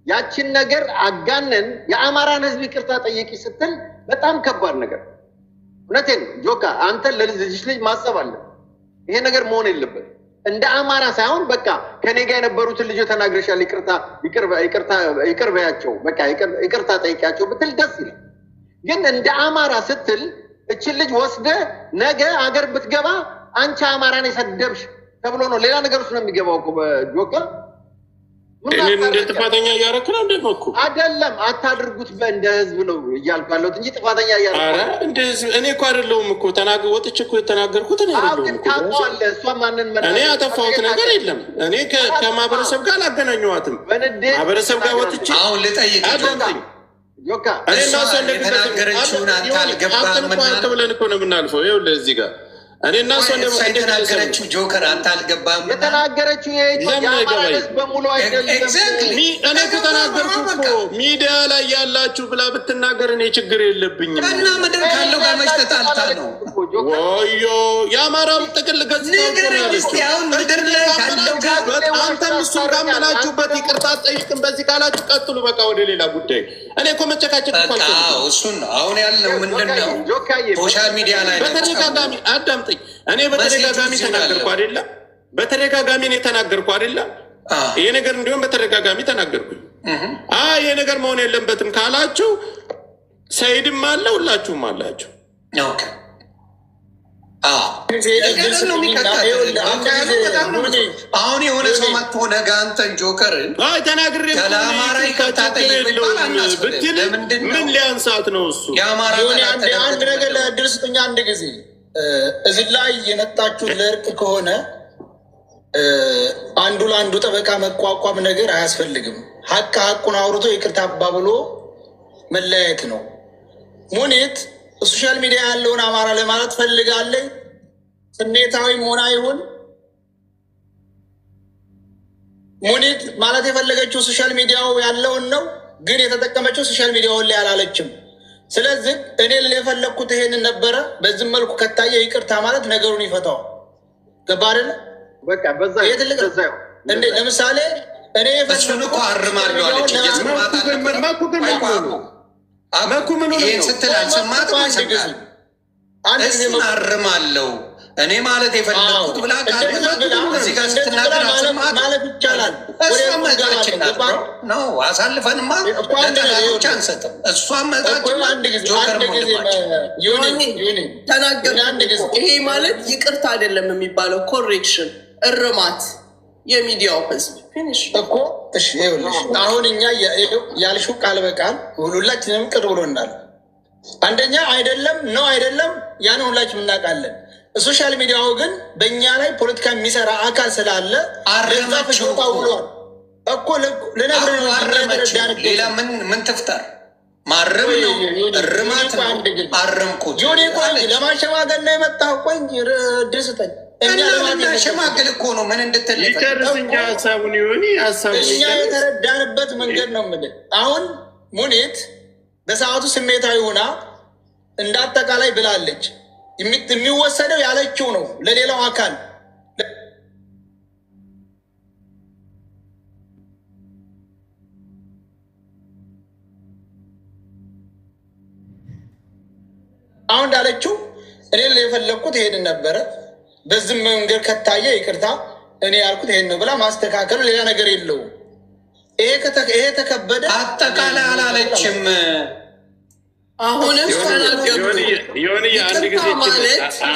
ያችን ነገር አጋነን የአማራን ህዝብ ይቅርታ ጠይቂ ስትል በጣም ከባድ ነገር። እውነቴን ጆካ አንተ ለልጅ ልጅ ማሰብ አለ። ይሄ ነገር መሆን የለበት። እንደ አማራ ሳይሆን በቃ ከኔ ጋር የነበሩትን ልጆች ተናግረሻል፣ ይቅር በያቸው፣ በቃ ይቅርታ ጠይቂያቸው ብትል ደስ ይላል። ግን እንደ አማራ ስትል እችን ልጅ ወስደ ነገ አገር ብትገባ አንቺ አማራን የሰደብሽ ተብሎ ነው ሌላ ነገር ውስጥ ነው የሚገባው እኮ ጆከር። እንደ ጥፋተኛ እያደረክ ነው እንደመኩ አይደለም። አታድርጉት እንደ ህዝብ ነው እያልኩ ያለሁት እንጂ ጥፋተኛ እያደረክ እንደ ህዝብ እኔ እኮ አይደለሁም እኮ ወጥቼ እኮ የተናገርኩት እኔ አይደለሁም። ታውቀዋለህ። እሷ ማንን እኔ ያጠፋሁት ነገር የለም። እኔ ከማህበረሰብ ጋር አላገናኘኋትም። ማህበረሰብ ጋር ወጥቼ አሁን ልጠይቅ ጆካ የተናገረችውን አንተ አልገባህም ብለን እኮ ነው የምናልፈው። ይኸውልህ እዚህ ጋር እኔ እና እሷ የተናገረችው ጆከር አንተ አልገባህም። የተናገረችው በሙሉ አይደለም። እኔ ከተናገርኩ እኮ ሚዲያ ላይ ያላችሁ ብላ ብትናገር እኔ ችግር የለብኝም። እና ምድር ካለው ጋር መች ተጣልታ ነው? ወዮ የአማራው ጥቅል ምድር ላይ ካለው ጋር አንተም እሱም ካመናችሁበት ይቅርታ ጠይቅም። በዚህ ካላችሁ ቀጥሉ። በቃ ወደ ሌላ ጉዳይ እኔ እኮ መጨቃጨቅ እሱን ነው አሁን ያለው ምንድን ነው ሶሻል ሚዲያ ላይ በተደጋጋሚ አዳምጠኝ። እኔ በተደጋጋሚ ተናገርኩ አይደለም? በተደጋጋሚ እኔ ተናገርኩ አይደለም? ይሄ ነገር እንዲሆን በተደጋጋሚ ተናገርኩኝ። ይሄ ነገር መሆን የለበትም ካላችሁ ሰይድም አለ ሁላችሁም አላችሁ። አሁን የሆነ ሰው መጥቶ ነገ አንተን ጆከርን ተናግሬ ለአማራ ይቅርታ ጠይቅ ብትል ምን ሊያንሳት ነው? እሱ አንድ ነገር ለእድል ስጡኝ። አንድ ጊዜ እዚህ ላይ የመጣችሁ ለእርቅ ከሆነ አንዱ ለአንዱ ጠበቃ መቋቋም ነገር አያስፈልግም። ሀቁን አውርቶ ይቅርታ አባብሎ መለያየት ነው። ሙኒት ሶሻል ሚዲያ ያለውን አማራ ለማለት ፈልጋለኝ። ስሜታዊ ሆና ይሁን ሙኒት ማለት የፈለገችው ሶሻል ሚዲያው ያለውን ነው፣ ግን የተጠቀመችው ሶሻል ሚዲያውን ላይ አላለችም። ስለዚህ እኔ የፈለግኩት ይሄንን ነበረ። በዚህ መልኩ ከታየ ይቅርታ ማለት ነገሩን ይፈታዋል። ገባ አይደለ? በቃ በዛ ትልቅ እንዴ ለምሳሌ እኔ የፈለግኩት አርማለሁ አለች። ይህን ስትል አልሰማትም። እሱን አርማለሁ እኔ ማለት የፈለግኩት ብላ እዚህ ጋር ስትናገር ማለት ይቻላል። ነው አሳልፈንማ ለጠላቶች አንሰጥም። እሷም መጣችና ጆከር ተናገር። ይሄ ማለት ይቅርታ አይደለም የሚባለው፣ ኮሬክሽን፣ እርማት የሚዲያው ህዝብ እኮ አሁን እኛ ያልሽው ቃል በቃል ሁላችንም ቅር ብሎናል። አንደኛ አይደለም ነው አይደለም ያን ሁላችን እናውቃለን። ሶሻል ሚዲያው ግን በእኛ ላይ ፖለቲካ የሚሰራ አካል ስላለ አረመችው እኮ ልነግርህ። ሌላ ምን ትፍጠር? ማረም ነው እርማት ነው። አረምኩት ለማሸማገል ነው የመጣው። ቆይ ድል ስጠኝ። ሸማግል እኮ ነው ምን እንድትል ሀሳቡን እኛ የተረዳንበት መንገድ ነው የምልህ። አሁን ሙኒት በሰዓቱ ስሜታዊ ሆና እንደ አጠቃላይ ብላለች። የሚወሰደው ያለችው ነው ለሌላው አካል አሁን እንዳለችው እኔ የፈለግኩት ይሄንን ነበረ። በዚህ መንገድ ከታየ ይቅርታ እኔ ያልኩት ይሄን ነው ብላ ማስተካከሉ ሌላ ነገር የለውም። ይሄ ተከበደ አጠቃላይ አላለችም። አሁንም ማለት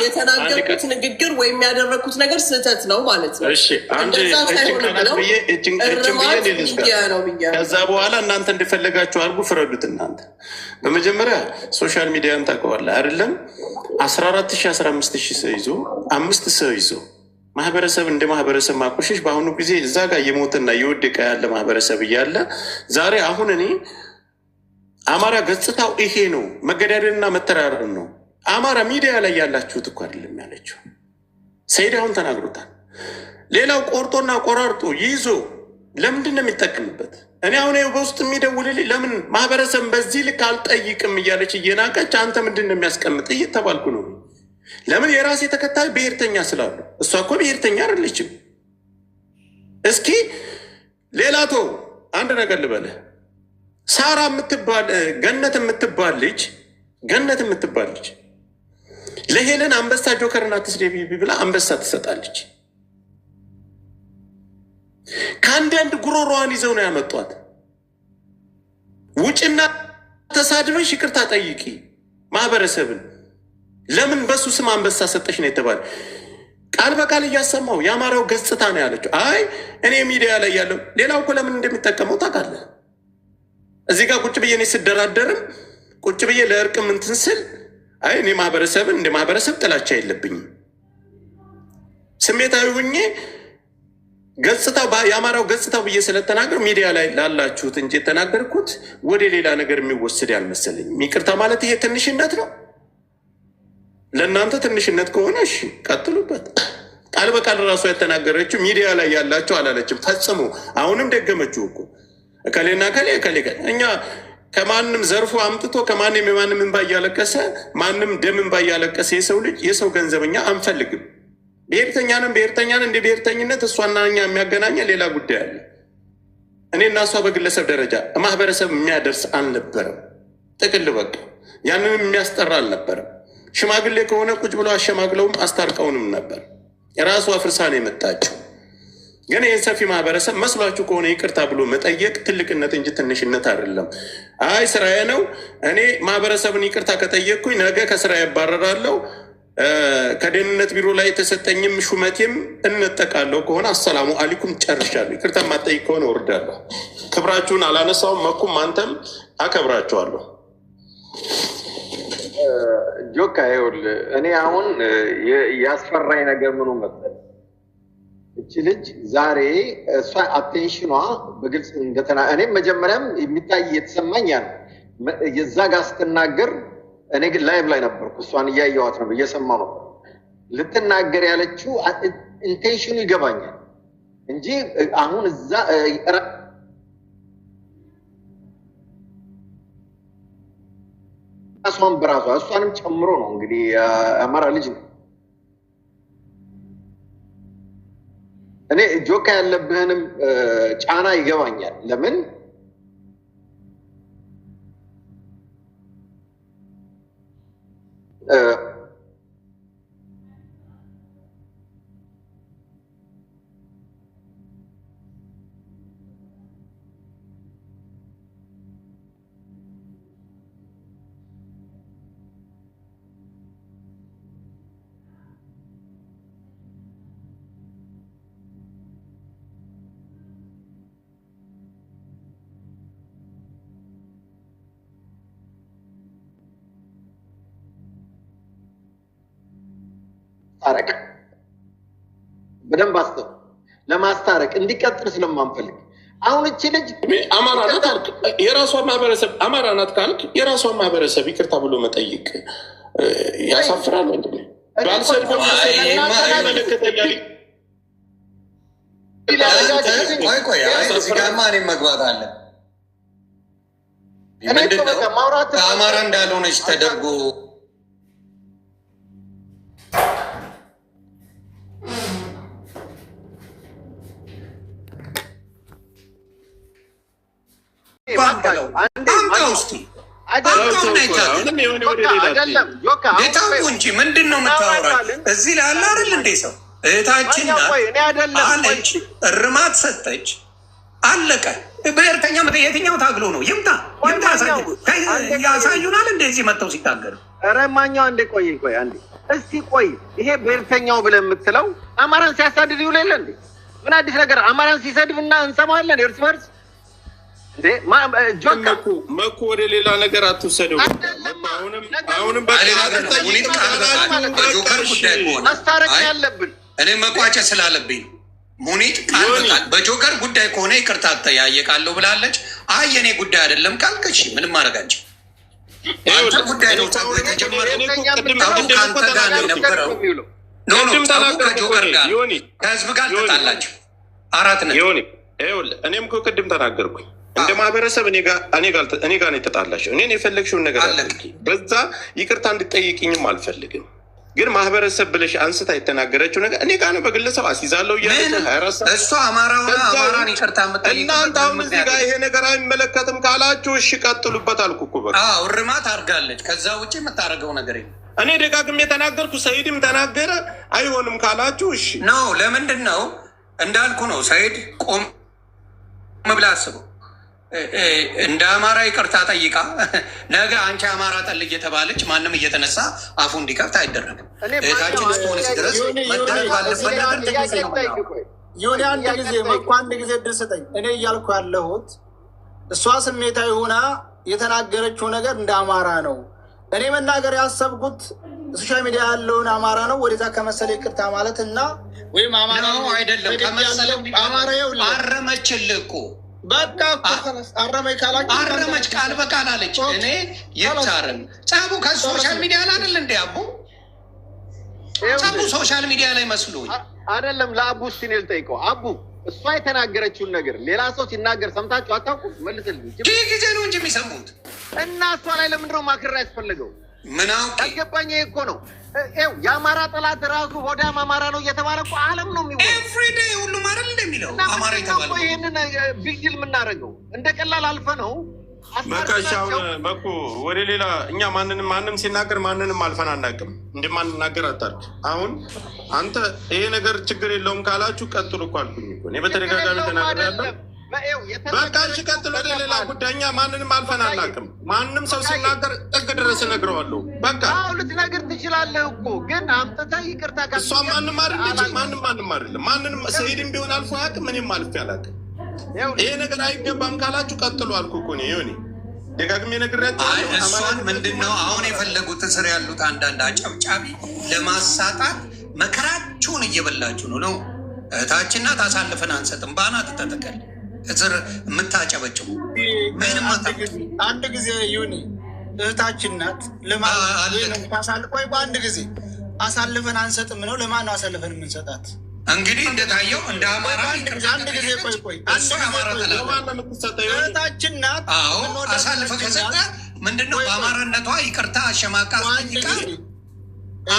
የተናገርኩት ንግግር ወይም ያደረግኩት ነገር ስህተት ነው ማለት ነው። ከዛ በኋላ እናንተ እንደፈለጋችሁ አድርጉ፣ ፍረዱት። እናንተ በመጀመሪያ ሶሻል ሚዲያን ታውቀዋለህ አይደለም? 14,000 15,000 ሰው ይዞ 5 ሰው ይዞ ማህበረሰብ እንደ ማህበረሰብ ማቆሸሽ በአሁኑ ጊዜ እዛ ጋር እየሞተና እየወደቀ ያለ ማህበረሰብ እያለ ዛሬ አሁን እኔ አማራ ገጽታው ይሄ ነው፣ መገዳደልና መተራረር ነው። አማራ ሚዲያ ላይ ያላችሁት እኮ አይደለም ያለችው። ሰይድ አሁን ተናግሮታል። ሌላው ቆርጦና ቆራርጦ ይዞ ለምንድን ነው የሚጠቅምበት? እኔ አሁን በውስጥ የሚደውልልኝ ለምን ማህበረሰብ በዚህ ልክ አልጠይቅም እያለች እየናቀች አንተ ምንድን ነው የሚያስቀምጥ እየተባልኩ ነው። ለምን? የራሴ ተከታይ ብሔርተኛ ስላሉ። እሷ እኮ ብሔርተኛ አይደለችም። እስኪ ሌላ ቶ አንድ ነገር ልበልህ። ሳራ የምትባል ገነት የምትባል ልጅ ለሄለን አንበሳ ጆከርና ትስደቢ ብላ አንበሳ ትሰጣለች። ከአንዳንድ ጉሮሮዋን ይዘው ነው ያመጧት። ውጭና ተሳድበሽ ይቅርታ ጠይቂ ማህበረሰብን ለምን በሱ ስም አንበሳ ሰጠሽ ነው የተባለ? ቃል በቃል እያሰማው የአማራው ገጽታ ነው ያለችው። አይ እኔ ሚዲያ ላይ ያለው ሌላው እኮ ለምን እንደሚጠቀመው ታውቃለህ? እዚህ ጋር ቁጭ ብዬ እኔ ስደራደርም ቁጭ ብዬ ለእርቅም እንትን ስል አይ እኔ ማህበረሰብን እንደ ማህበረሰብ ጥላቻ የለብኝም ስሜታዊ ሁኜ ገጽታው የአማራው ገጽታው ብዬ ስለተናገር ሚዲያ ላይ ላላችሁት እንጂ የተናገርኩት ወደ ሌላ ነገር የሚወስድ ያልመሰለኝ። ይቅርታ ማለት ይሄ ትንሽነት ነው ለእናንተ ትንሽነት ከሆነ እሺ ቀጥሉበት። ቃል በቃል ራሱ የተናገረችው ሚዲያ ላይ ያላችሁ አላለችም ፈጽሞ። አሁንም ደገመችው እኮ እከሌና እከሌ እከሌ እኛ ከማንም ዘርፎ አምጥቶ ከማንም የማንም እንባ እያለቀሰ ማንም ደም እንባ እያለቀሰ የሰው ልጅ የሰው ገንዘብኛ አንፈልግም። ብሔርተኛንም ብሔርተኛን እንደ ብሔርተኝነት እሷና እኛ የሚያገናኘ ሌላ ጉዳይ አለ። እኔ እና እሷ በግለሰብ ደረጃ ማህበረሰብ የሚያደርስ አልነበረም። ጥቅል በቃ ያንንም የሚያስጠራ አልነበረም። ሽማግሌ ከሆነ ቁጭ ብሎ አሸማግለውም አስታርቀውንም ነበር። የራሱ አፍርሳ ነው የመጣችው። ግን ይህን ሰፊ ማህበረሰብ መስሏችሁ ከሆነ ይቅርታ ብሎ መጠየቅ ትልቅነት እንጂ ትንሽነት አይደለም። አይ ስራዬ ነው እኔ ማህበረሰብን ይቅርታ ከጠየቅኩኝ ነገ ከስራ ያባረራለሁ ከደህንነት ቢሮ ላይ የተሰጠኝም ሹመቴም እነጠቃለሁ ከሆነ አሰላሙ አሊኩም ጨርሻለሁ። ይቅርታ ማጠይቅ ከሆነ ወርዳለሁ። ክብራችሁን አላነሳውም። መኩም አንተም አከብራችኋለሁ። ጆካ ይኸውልህ እኔ አሁን ያስፈራኝ ነገር ምኑ መሰለህ? እቺ ልጅ ዛሬ እሷ አቴንሽኗ በግልጽ እኔም መጀመሪያም የሚታይ የተሰማኝ ያ ነው። የዛ ጋር ስትናገር እኔ ግን ላይቭ ላይ ነበርኩ፣ እሷን እያየኋት ነው፣ እየሰማሁ ነው። ልትናገር ያለችው ኢንቴንሽኑ ይገባኛል እንጂ አሁን እዛ እሷን በራሷ እሷንም ጨምሮ ነው እንግዲህ አማራ ልጅ ነው። እኔ ጆካ ያለብህንም ጫና ይገባኛል። ለምን ታረቅ በደንብ አስተው ለማስታረቅ እንዲቀጥል ስለማንፈልግ አሁን እቺ ልጅ አማራ ናት አልክ፣ የራሷን ማህበረሰብ አማራ ናት ካልክ የራሷን ማህበረሰብ ይቅርታ ብሎ መጠየቅ ያሳፍራል። ወንድሜ ባልሰል መግባት አለ ከአማራ እንዳልሆነች ተደርጎ እንጂ ምንድን ነው የምታወራው? እዚህ ላይ አለ አይደል እንዴ? ሰው እህታችን አለች፣ እርማት ሰጠች፣ አለቀ። ብሔርተኛ የትኛው ታግሎ ነው? ይምጣ ያሳዩናል። እንደዚህ መጥተው ሲታገሉ ረማኛው አንዴ ቆይ አንዴ እስቲ ቆይ። ይሄ ብሔርተኛው ብለን የምትለው አማራን ሲያሳድድ ይውል የለ እንዴ? ምን አዲስ ነገር? አማራን ሲሰድብና እንሰማለን እርስ በርስ መኩ ወደ ሌላ ነገር አትወሰደው። አሁንም ማስታረቅ ያለብን እኔ መቋጨት ስላለብኝ ሙኒት ቃል በቃል በጆከር ጉዳይ ከሆነ ይቅርታ ተያየቃለሁ ብላለች። አይ የኔ ጉዳይ አይደለም ካልከሽ ምንም ማድረጋቸው አንተ ጉዳይ ነው። ተብሎ የተጀመረው ከአንተ ጋር ነው የነበረው። ከጆከር ጋር ከህዝብ ጋር ተጣላችሁ። አራት ነው። እኔም እኮ ቅድም ተናገርኩኝ። እንደ ማህበረሰብ እኔ ጋር ነው የተጣላቸው። እኔን የፈለግሽውን ነገር በዛ ይቅርታ እንድጠይቅኝም አልፈልግም። ግን ማህበረሰብ ብለሽ አንስታ የተናገረችው ነገር እኔ ጋር ነው በግለሰብ አስይዛለሁ እያለች እሷ አማራን ይቅርታ እናንተ አሁን እዚህ ጋር ይሄ ነገር አይመለከትም ካላችሁ እሺ ቀጥሉበት አልኩ እኮ በቃ። እርማት አድርጋለች። ከዛ ውጭ የምታደርገው ነገር እኔ ደጋግሜ የተናገርኩ ሰይድም ተናገረ። አይሆንም ካላችሁ እሺ ነው። ለምንድን ነው እንዳልኩ ነው። ሰይድ ቆም ብለህ አስበው። እንደ አማራ ይቅርታ ጠይቃ ነገ አንቺ አማራ ጠል እየተባለች ማንም እየተነሳ አፉ እንዲከፍት አይደረግም። እህታችን እስከሆነች ድረስ መደረግ ባለበት ነገር ጥቂት ነው። ይሁን አንድ ጊዜ አንድ ጊዜ እድል ስጠኝ። እኔ እያልኩ ያለሁት እሷ ስሜታዊ ሆና የተናገረችው ነገር እንደ አማራ ነው። እኔ መናገር ያሰብኩት ሶሻል ሚዲያ ያለውን አማራ ነው ወደዛ ከመሰለ ይቅርታ ማለት እና ወይም አማራ ነው አይደለም ከመሰለ አማራ ይኸውልህ አረመችልህ እኮ በቃ አረመች ካላችሁ አረመች ቃል በቃል አለች። እኔ ይታረም ጸቡ ከሶሻል ሚዲያ ላይ አይደል እንደ አቡ ጸቡ ሶሻል ሚዲያ ላይ መስሎኝ አይደለም። ለአቡ እስኪ እኔ ልጠይቀው። አቡ እሷ የተናገረችውን ነገር ሌላ ሰው ሲናገር ሰምታችሁ አታውቁም? መልስልኝ። ይህ ጊዜ ነው እንጂ የሚሰሙት እና እሷ ላይ ለምንድን ነው ማክረር ያስፈለገው? ምን አውቄ ያልገባኝ ይሄ እኮ ነው። ይኸው የአማራ ጠላት ራሱ ሆዳም አማራ ነው እየተባለ እኮ ዓለም ነው የሚወራው። ኤቭሪዴይ ሁሉም አይደል እንደሚለው አማራ የተባለ ይህንን ቢግ ዲል የምናደርገው እንደ ቀላል አልፈ ነው። መካሻውን በኩ ወደ ሌላ እኛ ማንም ሲናገር ማንንም አልፈን አናውቅም። እንደማንናገር አታርግ። አሁን አንተ ይሄ ነገር ችግር የለውም ካላችሁ ቀጥሉ እኮ አልኩኝ እኮ እኔ በተደጋጋሚ ተናግሬያለሁ። በቃ እሺ ቀጥሉ ወደ ሌላ ጉዳይ። እኛ ማንንም አልፈን አናውቅም። ማንም ሰው ሲናገር ጥግ ድረስ እነግረዋለሁ። በቃ ልትነግር ትችላለህ እኮ ግን አምጥተህ ይቅርታ እሷ ማንም አይደለችም። ማንም አይደለም። ማንንም ሰኢድም ቢሆን አልፎ አያውቅም። እኔም አልፌ አላውቅም። ይሄ ነገር አይገባም ካላችሁ ቀጥሉ አልኩ እኮ ነው። ይሁን ደጋግሜ ነግሬያቸዋለሁ። እሷን ምንድን ነው አሁን የፈለጉት ስር ያሉት አንዳንድ አጨብጫቢ ለማሳጣት መከራችሁን እየበላችሁ ነው። እህታችን ናት፣ አሳልፈን አንሰጥም። ባናት ተተከል እስር የምታጨበጭቡ ምንም አንድ ጊዜ ይሁን እህታችን ናት ለማሳልቆ በአንድ ጊዜ አሳልፈን አንሰጥም ነው። ለማን ነው አሳልፈን የምንሰጣት? እንግዲህ እንደታየው እንደ አማራ አንድ ጊዜ ቆይ እህታችን ናት። አሳልፈ ከሰጠ ምንድነው በአማራነቷ ይቅርታ አሸማቃ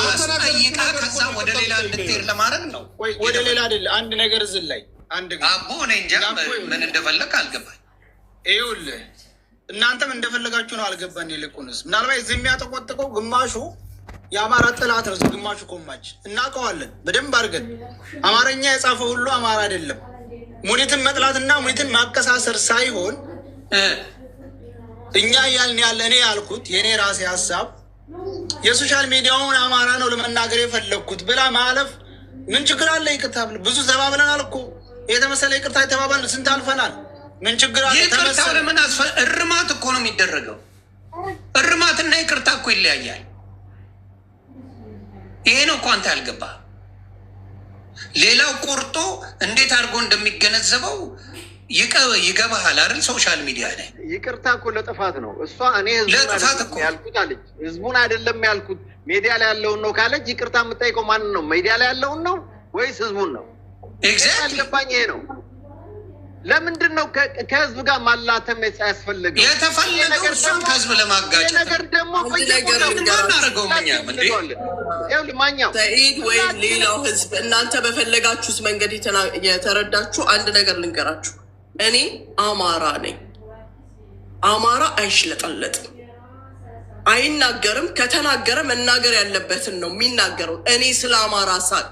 አስጠይቃ ከዛ ወደ ሌላ እንድትሄድ ለማድረግ ነው። ወደ ሌላ አይደለ። አንድ ነገር እዚህ ላይ አንድ አቦ እኔ እንጃ ምን እንደፈለግ አልገባኝ። ይኸውልህ እናንተም እንደፈለጋችሁ ነው አልገባን። ይልቁንስ ምናልባት እዚህ የሚያጠቆጥቀው ግማሹ የአማራ ጥላት ነው፣ ግማሹ ኮማች እናውቀዋለን በደንብ አድርገን። አማርኛ የጻፈ ሁሉ አማራ አይደለም። ሙኒትን መጥላትና ሙኒትን ማቀሳሰር ሳይሆን እኛ እያልን ያለ እኔ ያልኩት የእኔ ራሴ ሀሳብ የሶሻል ሚዲያውን አማራ ነው ለመናገር የፈለግኩት ብላ ማለፍ ምን ችግር አለ? ይቅርታ ብዙ ተባብለናል እኮ የተመሰለ ይቅርታ የተባባልን ስንት አልፈናል። ምን ችግር አለ? ይቅርታው ለምን እርማት እኮ ነው የሚደረገው። እርማትና ይቅርታ እኮ ይለያያል። ይሄ ነው እኮ አንተ ያልገባ። ሌላው ቆርጦ እንዴት አድርጎ እንደሚገነዘበው ይገባሃል አይደል? ሶሻል ሚዲያ ላይ ይቅርታ እኮ ለጥፋት ነው። እሷ እኔ ህዝቡን ያልኩት አለች። ህዝቡን አይደለም ያልኩት ሚዲያ ላይ ያለውን ነው ካለች ይቅርታ የምጠይቀው ማንን ነው? ሚዲያ ላይ ያለውን ነው ወይስ ህዝቡን ነው? ያልገባኝ ይሄ ነው። ለምንድን ነው ከህዝብ ጋር ማላተም ያስፈልገው? የተፈለገው እሱም ከህዝብ ለማጋጨት ነገር ደግሞ እናደርገው ማኛው ሰኢድ ወይም ሌላው ህዝብ እናንተ በፈለጋችሁት መንገድ የተረዳችሁ አንድ ነገር ልንገራችሁ። እኔ አማራ ነኝ። አማራ አይሽለጠለጥም፣ አይናገርም። ከተናገረ መናገር ያለበትን ነው የሚናገረው። እኔ ስለ አማራ ሳቅ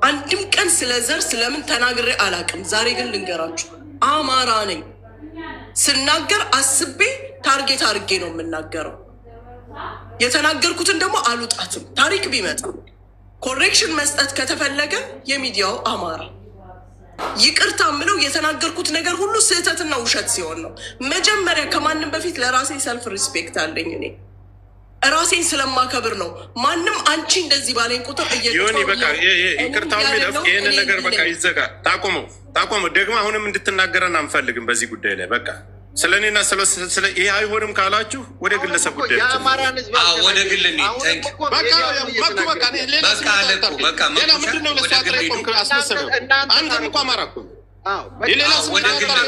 አንድም ቀን ስለ ዘር ስለምን ተናግሬ አላውቅም። ዛሬ ግን ልንገራችሁ አማራ ነኝ። ስናገር አስቤ ታርጌት አድርጌ ነው የምናገረው። የተናገርኩትን ደግሞ አልውጣትም። ታሪክ ቢመጣ ኮሬክሽን መስጠት ከተፈለገ የሚዲያው አማራ ይቅርታ ምለው የተናገርኩት ነገር ሁሉ ስህተትና ውሸት ሲሆን ነው። መጀመሪያ ከማንም በፊት ለራሴ ሰልፍ ሪስፔክት አለኝ። እኔ ራሴን ስለማከብር ነው። ማንም አንቺ እንደዚህ ባለኝ ቁጥር ይሁን በቃ ይቅርታው ሚለፍ ይህንን ነገር በቃ ይዘጋ። ታቆመው ደግሞ አሁንም እንድትናገረን አንፈልግም በዚህ ጉዳይ ላይ በቃ ስለ እኔና ስለ ይሄ አይሆንም ካላችሁ ወደ ግለሰብ ጉዳይ ወደ ግል ሌላ ምንድን ነው አስመሰለው። አንተም እኮ አማራ እኮ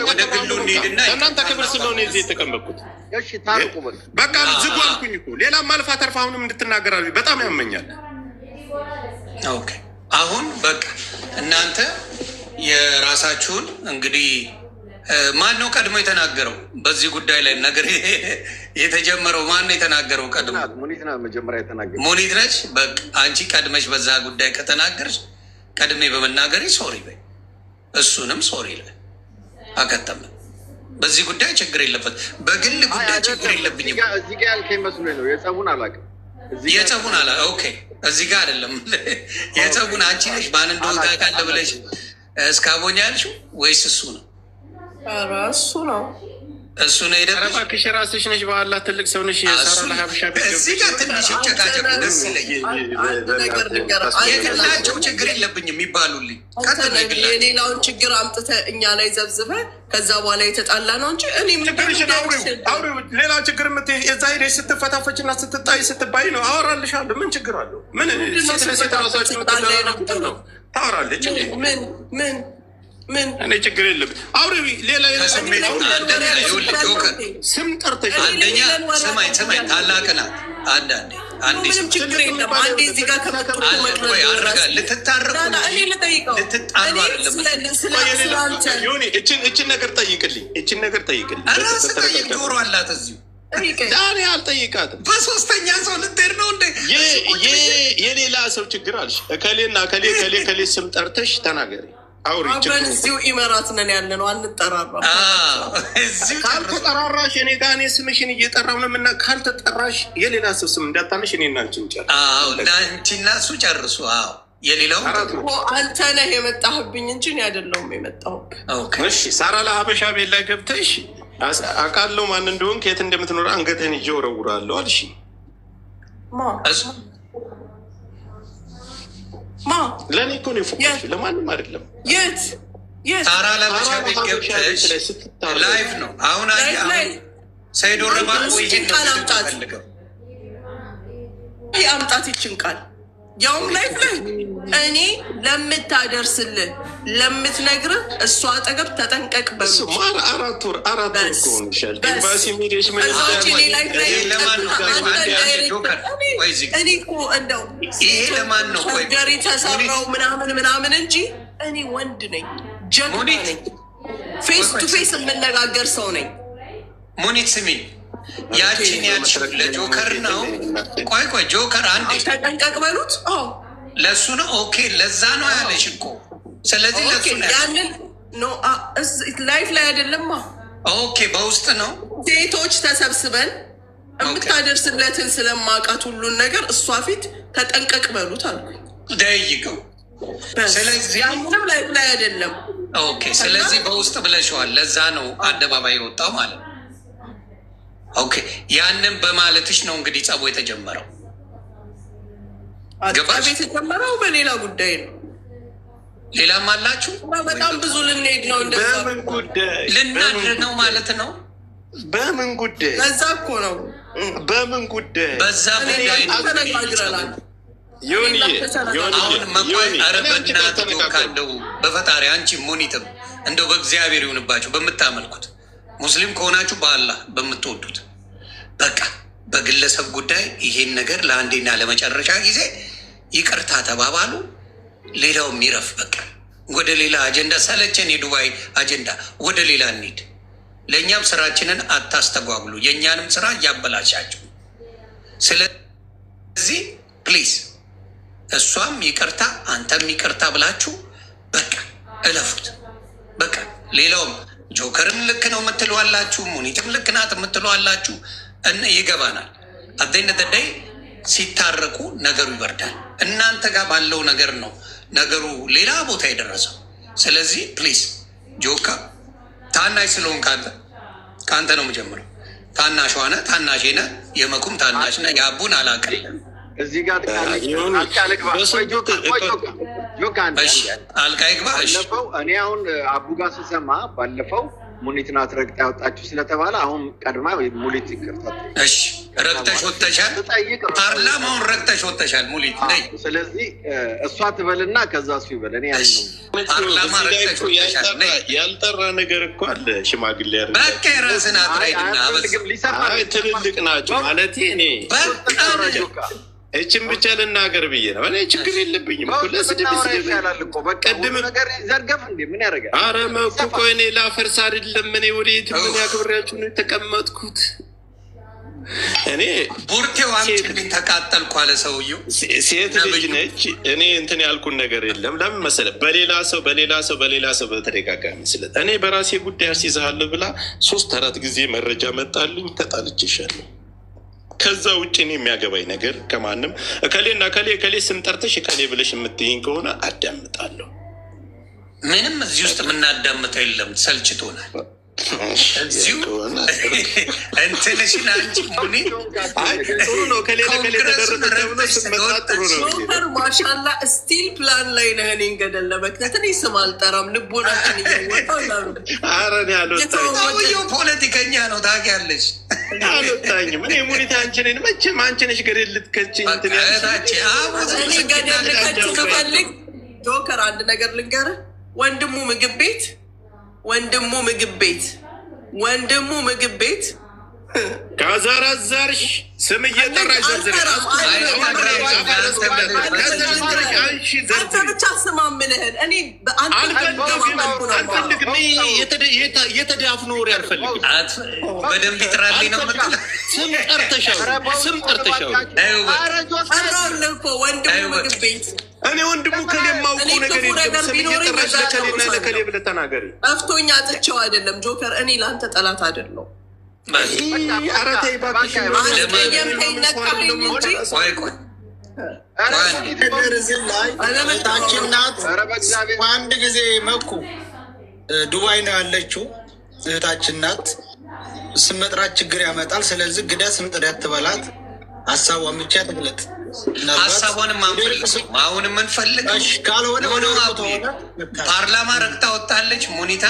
ወደ ግሉ እንሂድና እናንተ ክብር ስለሆነ እዚህ የተቀመጥኩት በቃ ዝጉ አልኩኝ እኮ ሌላ ማልፋ ተርፋ አሁንም እንድትናገራሉ በጣም ያመኛል። ኦኬ አሁን በቃ እናንተ የራሳችሁን እንግዲህ ማን ነው ቀድሞ የተናገረው በዚህ ጉዳይ ላይ ነገር የተጀመረው? ማን ነው የተናገረው ቀድሞ? ሙኒት ነች። በቃ አንቺ ቀድመሽ በዛ ጉዳይ ከተናገርሽ ቀድሜ በመናገሬ ሶሪ በይ፣ እሱንም ሶሪ ለ አከተመ። በዚህ ጉዳይ ችግር የለበት። በግል ጉዳይ ችግር የለብኝም። እዚህ ጋር ያልከኝ መስሎኝ ነው። የጸቡን አላውቅም። የጸቡን ኦኬ፣ እዚህ ጋር አይደለም። የጸቡን አንቺ ነሽ ማን እንደሆነ ታውቃለህ ብለሽ እስካቦኛ ያልሽው ወይስ እሱ ነው? ኧረ እሱ ነው። እሱ ነው ሄደ። እባክሽ ራስሽ ነሽ። በኋላ ትልቅ ሰው ነሽ። እዚህ ጋር ትንሽ ጨቃጨቁ ደስ ይለኛል። የግላቸው ችግር የለብኝም ይባሉልኝ። የሌላውን ችግር አምጥተህ እኛ ላይ ዘብዝበህ ከዛ በኋላ የተጣላ ነው እንጂ እኔ ሌላ ችግር የዛ ሄደሽ ስትፈታፈች እና ስትጣይ ስትባይ ነው አወራልሻለሁ። ምን ችግር አለው? ምን ሴት ራሳችሁ ታወራለች። ምን እኔ ችግር የለም። አውሪ ሌላ ስም ጠርተሽ አንደኛ ሰማይ ታላቅ ናት። ምንም ችግር የለም። አንዴ እዚህ ጋር አረጋ ልትታረቁ እችን ነገር ጠይቅልኝ። ራስ ጠይቅ። ጆሮ አላት እዚሁ ዛሬ አልጠይቃትም። በሶስተኛ ሰው ልትሄድ ነው እንዴ? የሌላ ሰው ችግር አልሽ። እከሌና ከሌ ስም ጠርተሽ ተናገሪ። አብረን እዚሁ ኢመራት ነን ያለ ነው። አንጠራራ። ካልተጠራራሽ እኔ ጋር እኔ ስምሽን እየጠራሁ ነው ምና ካልተጠራሽ የሌላ ሰው ስም እንዳታነሽ እኔ እና አንቺን ጨርሱ። አንቺና እሱ ጨርሱ። የሌላው አንተ ነህ የመጣህብኝ እንጂ እኔ አይደለሁም የመጣሁብህ። እሺ ሳራ ለሀበሻ ቤት ላይ ገብተሽ አውቃለሁ ማን እንደሆንክ የት እንደምትኖር አንገትህን ይዤ እወረውራለሁ አልሽ። ለእኔ እኮ ነው የፎከርሽ፣ ለማንም አይደለም። የት ሳራ ለሀበሻ ቤት ገብተሽ ላይፍ ነው አሁን ሰይዶ ረባ አምጣት ይችን ቃል ያውም ላይፍ ላይ እኔ ለምታደርስልህ ለምትነግርህ እሷ አጠገብ ተጠንቀቅ በሉ። አራት ወር ሆንሻል። ኤምባሲ ሄደሽ እኔ እኮ እንደው ሰርጀሪ ተሰራው ምናምን እንጂ እኔ ወንድ ነኝ፣ ጀግና ነኝ፣ ፌስ ቱ ፌስ የምነጋገር ሰው ነኝ። ሙኒት ስሚኝ፣ ያችን ለጆከር ነው። ቆይ ጆከር አንዴ ተጠንቀቅ በሉት። ለሱ ነው። ኦኬ ለዛ ነው ያለሽ እኮ። ስለዚህ ለሱ ነው ያንን ላይፍ ላይ አይደለማ። ኦኬ በውስጥ ነው። ሴቶች ተሰብስበን የምታደርስለትን ስለማውቃት ሁሉን ነገር እሷ ፊት ተጠንቀቅ በሉት አልኩኝ። ደይቀው። ስለዚህ ያንም ላይፍ ላይ አይደለም። ኦኬ ስለዚህ በውስጥ ብለሽዋል። ለዛ ነው አደባባይ የወጣው ማለት ነው። ኦኬ ያንን በማለትሽ ነው እንግዲህ ጸቡ የተጀመረው። ገባሽ? የተጀመረው በሌላ ጉዳይ ነው። ሌላም አላችሁ? በጣም ብዙ ልንሄድ ነው። እንደዛ በምን ጉዳይ ልናድር ነው ማለት ነው? በምን ጉዳይ? በዛ እኮ ነው። በምን ጉዳይ? በዛ ጉዳይ ተነጋግረናል። አሁን መኳይ አረበናት ካለው በፈጣሪ አንቺ ሙኒትም እንደው በእግዚአብሔር ይሁንባችሁ በምታመልኩት ሙስሊም ከሆናችሁ በአላህ በምትወዱት በቃ በግለሰብ ጉዳይ ይሄን ነገር ለአንዴና ለመጨረሻ ጊዜ ይቅርታ ተባባሉ። ሌላው የሚረፍ በቃ ወደ ሌላ አጀንዳ ሰለቸን። የዱባይ አጀንዳ ወደ ሌላ እንሂድ። ለእኛም ስራችንን አታስተጓጉሉ፣ የእኛንም ስራ እያበላሻችሁ። ስለዚህ ፕሊዝ እሷም ይቅርታ አንተም ይቅርታ ብላችሁ በቃ እለፉት። በቃ ሌላውም ጆከርም ልክ ነው የምትለዋላችሁ፣ ሙኒትም ልክ ናት የምትለዋላችሁ ይገባናል። አደይነ ተዳይ ሲታረቁ ነገሩ ይበርዳል። እናንተ ጋር ባለው ነገር ነው ነገሩ ሌላ ቦታ የደረሰው። ስለዚህ ፕሊዝ ጆካ ታናሽ ስለሆን ከአንተ ነው የምጀምረው። ታናሽ ሆነ ታናሽ ነ የመኩም ታናሽ ነ የአቡን አላውቅም። እዚህ ጋር አልቃ ይግባ። እኔ አሁን አቡ ጋር ስሰማ ባለፈው ሙኒት ናት ረግጣ ያወጣችሁ ስለተባለ አሁን ቀድማ ሙኒት ይቅርታ። እሺ ረግጠሽ ወጥተሻል፣ ፓርላማውን ረግጠሽ ወጥተሻል ሙኒት ነይ። ስለዚህ እሷ ትበልና ከዛ እሱ ይበል። እኔ ያለ ፓርላማ ረግጠሽ ወጥተሻል። ያልጠራ ነገር እኮ አለ። ሽማግሌ ያለ በቃ የራስን አትራይድና ትልልቅ ናቸው ማለት እኔ በቃ እችን ብቻ ልናገር ብዬ ነው። እኔ ችግር የለብኝም። ቅድም ነገር ዘርገፍ እንዴ ምን ያደርጋል? አረ መኩ እኮ እኔ ላፈርስ አይደለም። እኔ ወዴት ምን ያክብሬያችሁ ነው የተቀመጥኩት። እኔ እኔ ቡርቴው አምጪልኝ ተቃጠልኩ አለ ሰውየው። ሴት ልጅ ነች። እኔ እንትን ያልኩን ነገር የለም። ለምን መሰለህ? በሌላ ሰው በተደጋጋሚ ስለት እኔ በራሴ ጉዳይ አስይዝሃለሁ ብላ 3-4 ጊዜ መረጃ መጣልኝ፣ ተጣልቼሻለሁ። ከዛ ውጭ እኔ የሚያገባኝ ነገር ከማንም እከሌና እከሌ ስም ጠርተሽ እከሌ ብለሽ የምትይኝ ከሆነ አዳምጣለሁ። ምንም እዚህ ውስጥ የምናዳምጠው የለም፣ ሰልችቶናል። እዚሁ እንትንሽን አንቺ ሙኒ ጥሩ ነው። ከሌ ተደረሰ ተብሎ ስመጣ ጥሩ ነው። ማሻላ ስቲል ፕላን ላይ ነህ። እኔን ገደል ለመክተት እኔ ስም አልጠራም። ልቦናችን እያወጣው ኧረ እኔ አልወጣኝም። ሰውየው ፖለቲከኛ ነው ታውቂያለሽ። አልወጣኝም። እኔ ሙኒት አንቺን መቼም አንቺ ነሽ ገደል ልትከቺኝ እንትን ያለች። እኔ ገደል ልከች ስፈልግ ጆከር አንድ ነገር ልንገርህ። ወንድሙ ምግብ ቤት ከዘረዘርሽ ስም እየጠራሽ ዘርዝረሽ ብቻ ስማ የምልህን እኔ አልፈልግም። የተዳፍኖ ወሬ አልፈልግም። በደንብ ይጥራልኝ ነው የምትለው። ስም ጠርተሻው ወንድሙ ምግብ ቤት እኔ ወንድሙ ከሌ የማውቀው ነገር የለም። ስም እየጠራሽ ለከሌና ለከሌ ብለህ ተናገሪ። ጠፍቶኝ አጥቼው አይደለም ጆከር፣ እኔ ለአንተ ጠላት አይደለሁ። ኧረ ተይ እባክሽ። ታችን ናት። አንድ ጊዜ መኩ ዱባይ ነው ያለችው እህታችን ናት። ስም መጥራት ችግር ያመጣል። ስለዚህ ግዳ ስም ጥሪያት ትበላት። ሀሳቧን ብቻ ትግለጥ። ሀሳቧንም አንፈልግም። አሁን የምንፈልግ ካልሆነ ፓርላማ ረግጣ ወጣለች ሙኒታ።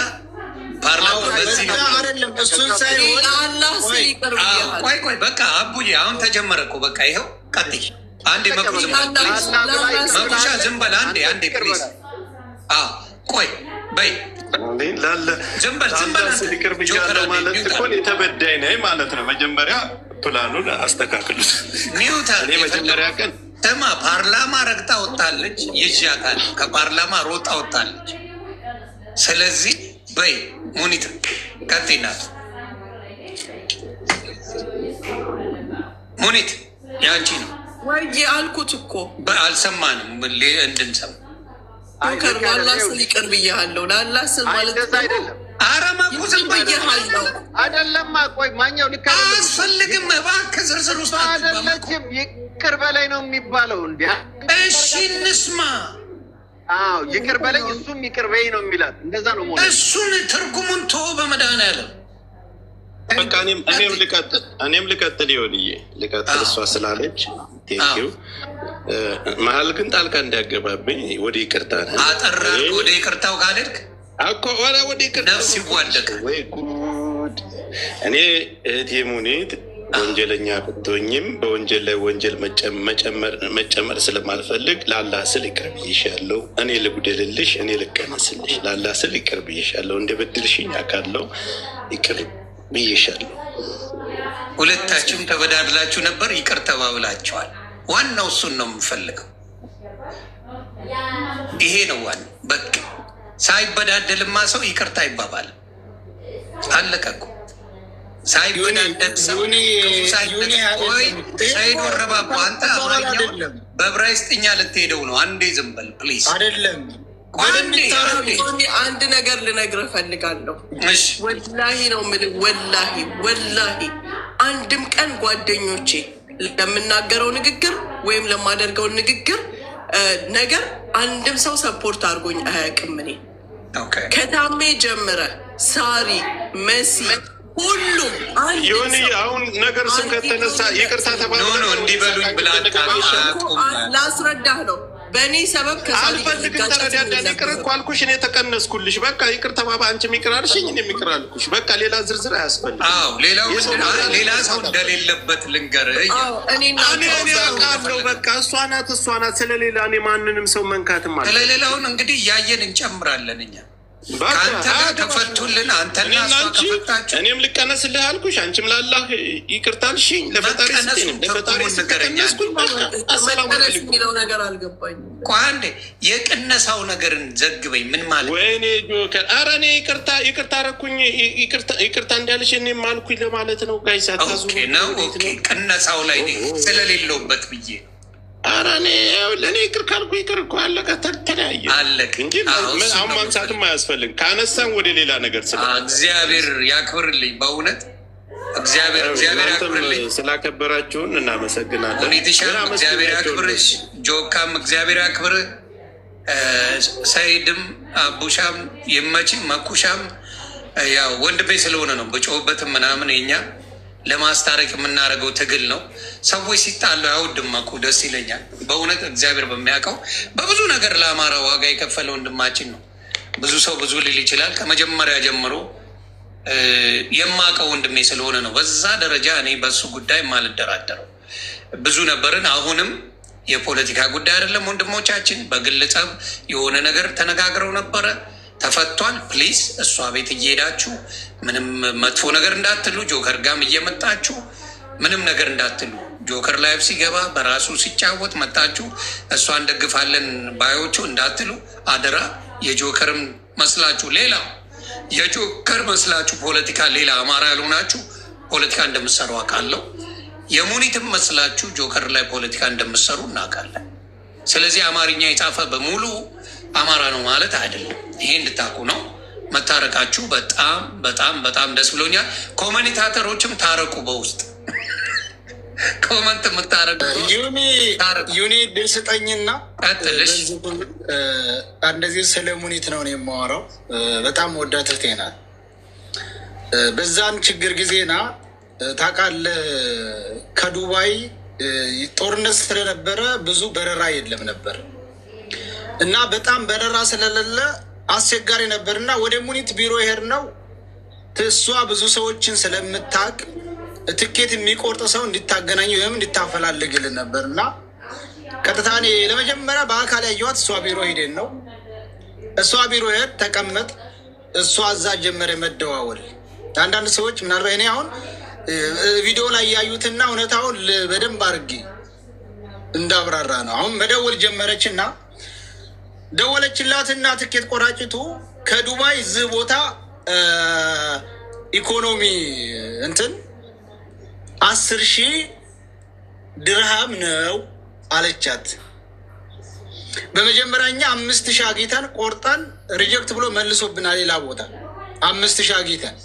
ፓርላማ በዚህ ነው አይደለም። እሱን ሳይሆን ቆይ በቃ አቡዬ አሁን ተጀመረ እኮ በቃ ይኸው ቀጥይ። አንዴ መኩሻ ዝም በል አንዴ ፕሊዝ። ቆይ በይ ዝም በል ይቅር ብያለሁ ማለት እኮ የተበዳይ ነኝ ማለት ነው። መጀመሪያ ፕላኑን አስተካክሉት። እኔ መጀመሪያ ቀን ስማ ፓርላማ ረግጣ ወጣለች፣ ይዣታል። ከፓርላማ ሮጣ ወጣለች። ስለዚህ በይ ሙኒት ቀጥይ ናት። ሙኒት የአንቺ ነው ወይ አልኩት እኮ አልሰማንም። እንድንሰማ ላላስል ይቅር ብያለሁ። ላላስል ማለት አይደለም። ኧረ መኩዝም ብያለሁ አይደለም። ቆይ ማኛው ልክ አያስፈልግም። እባክህ ዝርዝር ውስጥ አይደለችም። ይቅር በላይ ነው የሚባለው። እንዲ እሺ እንስማ። አዎ ይቅር በለኝ፣ እሱም ይቅር በይ ነው የሚላት። እንደዛ ነው ሞት። እሱን ትርጉሙን ተወው በመድኃኒዓለም። በቃ እኔም ልቀጥል ይሆንዬ ልቀጥል። እሷ ስላለች ቴንኪው። መሀል ግን ጣልቃ እንዲያገባብኝ ወደ ይቅርታ አጠራ። ወደ ይቅርታው ካደርግ እኮ ወደ ይቅርታ ነፍስ ይዋደቅ። ወይ ጉድ! እኔ እህቴ ሙኒት ወንጀለኛ ብትሆኝም በወንጀል ላይ ወንጀል መጨመር ስለማልፈልግ ላላህ ስል ይቅር ብዬሻለሁ። እኔ ልጉደልልሽ፣ እኔ ልቀነስልሽ። ላላህ ስል ይቅር ብዬሻለሁ። እንደ በድልሽኝ አውቃለሁ። ይቅር ብዬሻለሁ። ሁለታችሁም ተበዳድላችሁ ነበር፣ ይቅር ተባብላችኋል። ዋናው እሱን ነው የምፈልገው። ይሄ ነው ዋናው። በቃ ሳይበዳደልማ ሰው ይቅርታ ይባባል። አለቀ እኮ። ሳይበዳደል ሰው ሰይድ ወረባቦ አንተ አማርኛውን በዕብራይስጥኛ ልትሄደው ነው። አንዴ ዝም በል ፕሊዝ። አይደለም አንድ ነገር ልነግርህ እፈልጋለሁ። ወላሂ ነው የምልህ፣ ወላሂ አንድም ቀን ጓደኞቼ ለምናገረው ንግግር ወይም ለማደርገው ንግግር ነገር አንድም ሰው ሰፖርት አድርጎኝ አያውቅም። እኔ ከታሜ ጀምረ ሳሪ፣ መሲ፣ ሁሉም ዮኒ አሁን ነገር ስም ከተነሳ ይቅርታ ተባለ እንዲበሉኝ ብላ ላስረዳህ ነው። በእኔ ሰበብ አልፈልግም። ተረዳዳን። ይቅር እኮ አልኩሽ፣ እኔ ተቀነስኩልሽ። በቃ ይቅር ተባባ። አንቺም ይቅር አልሽኝ፣ እኔም ይቅር አልኩሽ። በቃ ሌላ ዝርዝር አያስፈልግም። ሌላ ሰው እንደሌለበት ልንገርህ። እኔ አውቃለሁ። በቃ እሷ ናት። ስለሌላ እኔ ማንንም ሰው መንካትም አለ። ስለሌላውን እንግዲህ እያየን እንጨምራለን እኛ ከአንተ ጋር ተፈቱልን። አንተና እሷ ከፈታችሁ እኔም ልቀነስልህ አልኩሽ፣ አንቺም ላላህ ይቅርታ አልሽኝ። ለፈጣሪ የሚለው ነገር አልገባኝም። አንዴ የቅነሳው ነገርን ዘግበኝ። ምን ማለት ወይኔ ጆከር? ኧረ እኔ ይቅርታ አደረኩኝ። ይቅርታ እንዳልሽ እኔም አልኩኝ ለማለት ነው። ጋይስ አታዙ ነው። ቅነሳው ላይ ስለሌለውበት ብዬ ኧረ እኔ ለእኔ ይቅር ካልኩ ይቅር እኮ አለቀ። ተለያየ አለቅ እንጂ አሁን ማንሳትም አያስፈልግም። ካነሳን ወደ ሌላ ነገር እግዚአብሔር ያክብርልኝ። በእውነት እግዚአብሔር ያክብርልኝ። ስላከበራችሁን እናመሰግናለን። ሁኔትሻም እግዚአብሔር ያክብርሽ፣ ጆካም እግዚአብሔር ያክብር፣ ሰይድም አቡሻም ይመች፣ መኩሻም ያው ወንድሜ ስለሆነ ነው በጮህበትም ምናምን የኛ ለማስታረቅ የምናደርገው ትግል ነው። ሰዎች ሲጣሉ አይወድም እኮ ደስ ይለኛል። በእውነት እግዚአብሔር በሚያውቀው በብዙ ነገር ለአማራ ዋጋ የከፈለ ወንድማችን ነው። ብዙ ሰው ብዙ ሊል ይችላል። ከመጀመሪያ ጀምሮ የማውቀው ወንድሜ ስለሆነ ነው። በዛ ደረጃ እኔ በሱ ጉዳይ የማልደራደረው ብዙ ነበርን። አሁንም የፖለቲካ ጉዳይ አይደለም። ወንድሞቻችን በግል ጸብ የሆነ ነገር ተነጋግረው ነበረ፣ ተፈቷል። ፕሊዝ እሷ ቤት እየሄዳችሁ ምንም መጥፎ ነገር እንዳትሉ፣ ጆከር ጋም እየመጣችሁ ምንም ነገር እንዳትሉ። ጆከር ላይፍ ሲገባ በራሱ ሲጫወት መጣችሁ እሷ እንደግፋለን ባዮቹ እንዳትሉ አደራ። የጆከርም መስላችሁ ሌላ የጆከር መስላችሁ ፖለቲካ ሌላ አማራ ያልሆናችሁ ፖለቲካ እንደምሰሩ አውቃለሁ። የሙኒትም መስላችሁ ጆከር ላይ ፖለቲካ እንደምሰሩ እናውቃለን። ስለዚህ አማርኛ የጻፈ በሙሉ አማራ ነው ማለት አይደለም። ይሄ እንድታውቁ ነው። መታረቃችሁ በጣም በጣም በጣም ደስ ብሎኛል። ኮሜንታተሮችም ታረቁ። በውስጥ ኮመንት የምታረቁ ዩኒ ድል ስጠኝና ቀጥልሽ። እንደዚህ ስለ ሙኒት ነው የማወራው። በጣም ወዳት እህቴ ናት። በዛን ችግር ጊዜና ታውቃለህ፣ ከዱባይ ጦርነት ስለነበረ ብዙ በረራ የለም ነበር እና በጣም በረራ ስለሌለ አስቸጋሪ ነበርና ወደ ሙኒት ቢሮ ሄድ ነው። እሷ ብዙ ሰዎችን ስለምታውቅ ትኬት የሚቆርጥ ሰው እንድታገናኝ ወይም እንድታፈላልግልን ነበርና ቀጥታ እኔ ለመጀመሪያ በአካል ያየኋት እሷ ቢሮ ሄደን ነው። እሷ ቢሮ ሄድ ተቀመጥ፣ እሷ እዛ ጀመረ መደዋወል። አንዳንድ ሰዎች ምናልባት እኔ አሁን ቪዲዮ ላይ ያዩትና እውነታውን በደንብ አድርጌ እንዳብራራ ነው። አሁን መደወል ጀመረችና ደወለችላትና ትኬት ቆራጭቱ ከዱባይ እዚህ ቦታ ኢኮኖሚ እንትን 10,000 ድርሃም ነው አለቻት። በመጀመሪያኛ 5,000 አጊተን ቆርጠን ሪጀክት ብሎ መልሶብናል። ሌላ ቦታ 5,000 አጊተን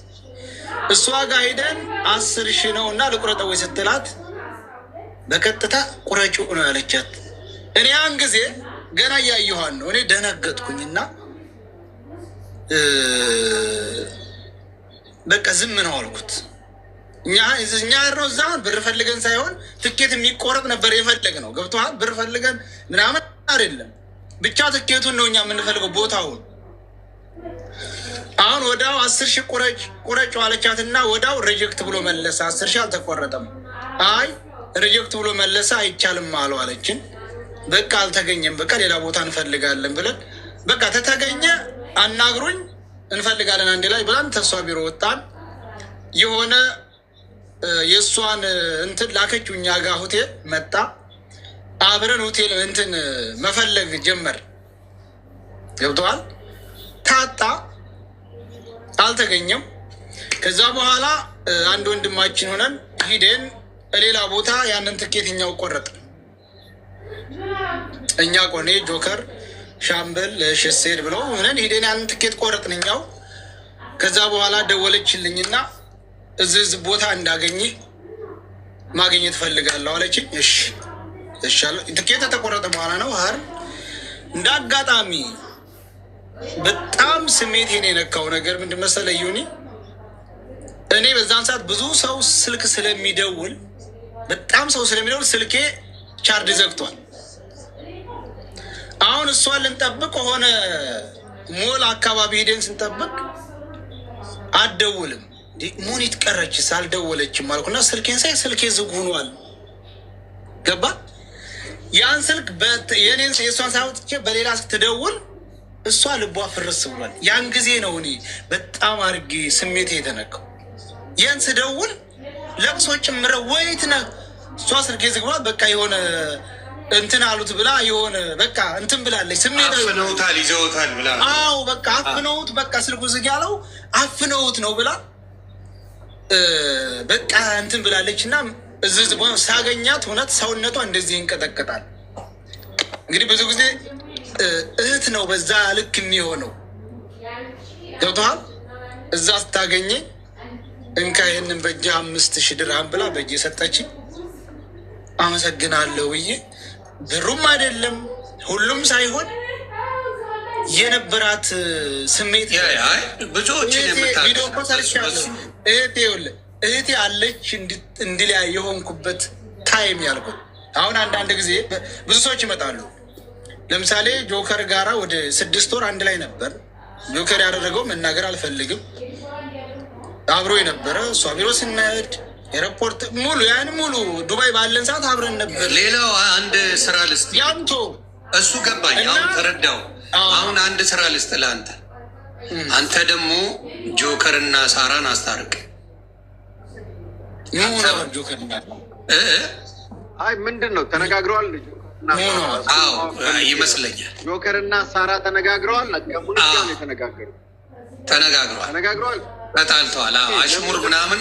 እሷ ጋር ሄደን 10,000 ነው እና ልቁረጠው ስትላት በቀጥታ ቁረጩ ነው ያለቻት። እኔ ያን ጊዜ ገና እያየኋን ነው። እኔ ደነገጥኩኝና በቃ ዝም ነው አልኩት። እኛ ነው እዛ ብር ፈልገን ሳይሆን ትኬት የሚቆረጥ ነበር የፈለግ ነው። ገብቶሃል? ብር ፈልገን ምናምን አይደለም፣ ብቻ ትኬቱን ነው እኛ የምንፈልገው ቦታውን። አሁን ወዳው 10,000 ቁረጭ አለቻትና ወዳው ሪጀክት ብሎ መለሰ። 10,000 አልተቆረጠም። አይ ሪጀክት ብሎ መለሰ፣ አይቻልም አሉ አለችን። በቃ አልተገኘም፣ በቃ ሌላ ቦታ እንፈልጋለን ብለን በቃ ተተገኘ አናግሩኝ እንፈልጋለን አንድ ላይ ብለን ተሷ ቢሮ ወጣን። የሆነ የእሷን እንትን ላከችው እኛ ጋር ሆቴል መጣ። አብረን ሆቴል እንትን መፈለግ ጀመር። ገብተዋል። ታጣ፣ አልተገኘም። ከዛ በኋላ አንድ ወንድማችን ሆነን ሂደን ሌላ ቦታ ያንን ትኬት እኛው ቆረጥ እኛ ቆኔ ጆከር ሻምበል ሸሴድ ብለው ምንን ሂደን ያንን ትኬት ቆረጥን እኛው። ከዛ በኋላ ደወለችልኝና እዚህ ቦታ እንዳገኘ ማግኘት ፈልጋለሁ አለችኝ። እሺ ትኬት ተቆረጠ በኋላ ነው ሀር እንደ አጋጣሚ በጣም ስሜቴን የነካው ነገር ምንድን መሰለህ ዩኒ፣ እኔ በዛን ሰዓት ብዙ ሰው ስልክ ስለሚደውል በጣም ሰው ስለሚደውል ስልኬ ቻርድ ዘግቷል። አሁን እሷን ልንጠብቅ ሆነ ሞል አካባቢ ሄደን ስንጠብቅ አትደውልም። ሙኒት ቀረች ሳልደወለችም አልኩና ስልኬን ሳይ ስልኬ ዝግ ሆኗል። ገባ ያን ስልክ የኔን የእሷን ሳውጥቼ በሌላ ትደውል እሷ ልቧ ፍርስ ብሏል። ያን ጊዜ ነው እኔ በጣም አድርጌ ስሜቴ የተነካው። ያን ስደውል ለቅሶ ጭምረ ወይት ነ እሷ ስልኬ ዝግባ በቃ የሆነ እንትን አሉት ብላ የሆነ በቃ እንትን ብላለች። ስሜት አፍነውታል ይዘውታል ብላ አዎ በቃ አፍነውት በቃ ስልኩ ዝግ ያለው አፍነውት ነው ብላ በቃ እንትን ብላለች። እና እዚህ ሳገኛት እውነት ሰውነቷ እንደዚህ ይንቀጠቀጣል። እንግዲህ ብዙ ጊዜ እህት ነው በዛ ልክ የሚሆነው ገብቶሃል። እዛ ስታገኘኝ እንካ ይህንን በእጅ 5000 ድርሃም ብላ በእጅ የሰጠችኝ አመሰግናለሁ ብዬ ብሩም አይደለም ሁሉም ሳይሆን የነበራት ስሜት ብዙዎችን እህቴ አለች እንዲለያ የሆንኩበት ታይም ያልኩት። አሁን አንዳንድ ጊዜ ብዙ ሰዎች ይመጣሉ። ለምሳሌ ጆከር ጋራ ወደ 6 ወር አንድ ላይ ነበር። ጆከር ያደረገው መናገር አልፈልግም። አብሮ የነበረ እሷ ቢሮ ስንሄድ ኤርፖርት ሙሉ ያን ሙሉ ዱባይ ባለን ሰዓት አብረን ነበር። ሌላው አንድ ስራ ልስጥ ያንቶ እሱ ገባኝ። አሁን ተረዳው። አሁን አንድ ስራ ልስጥ ለአንተ። አንተ ደግሞ ጆከር እና ሳራን አስታርቅ። አይ ምንድን ነው ተነጋግረዋል? አዎ ይመስለኛል። ጆከር እና ሳራ ተነጋግረዋል። ተነጋግረዋል። ተጣልተዋል። አሽሙር ምናምን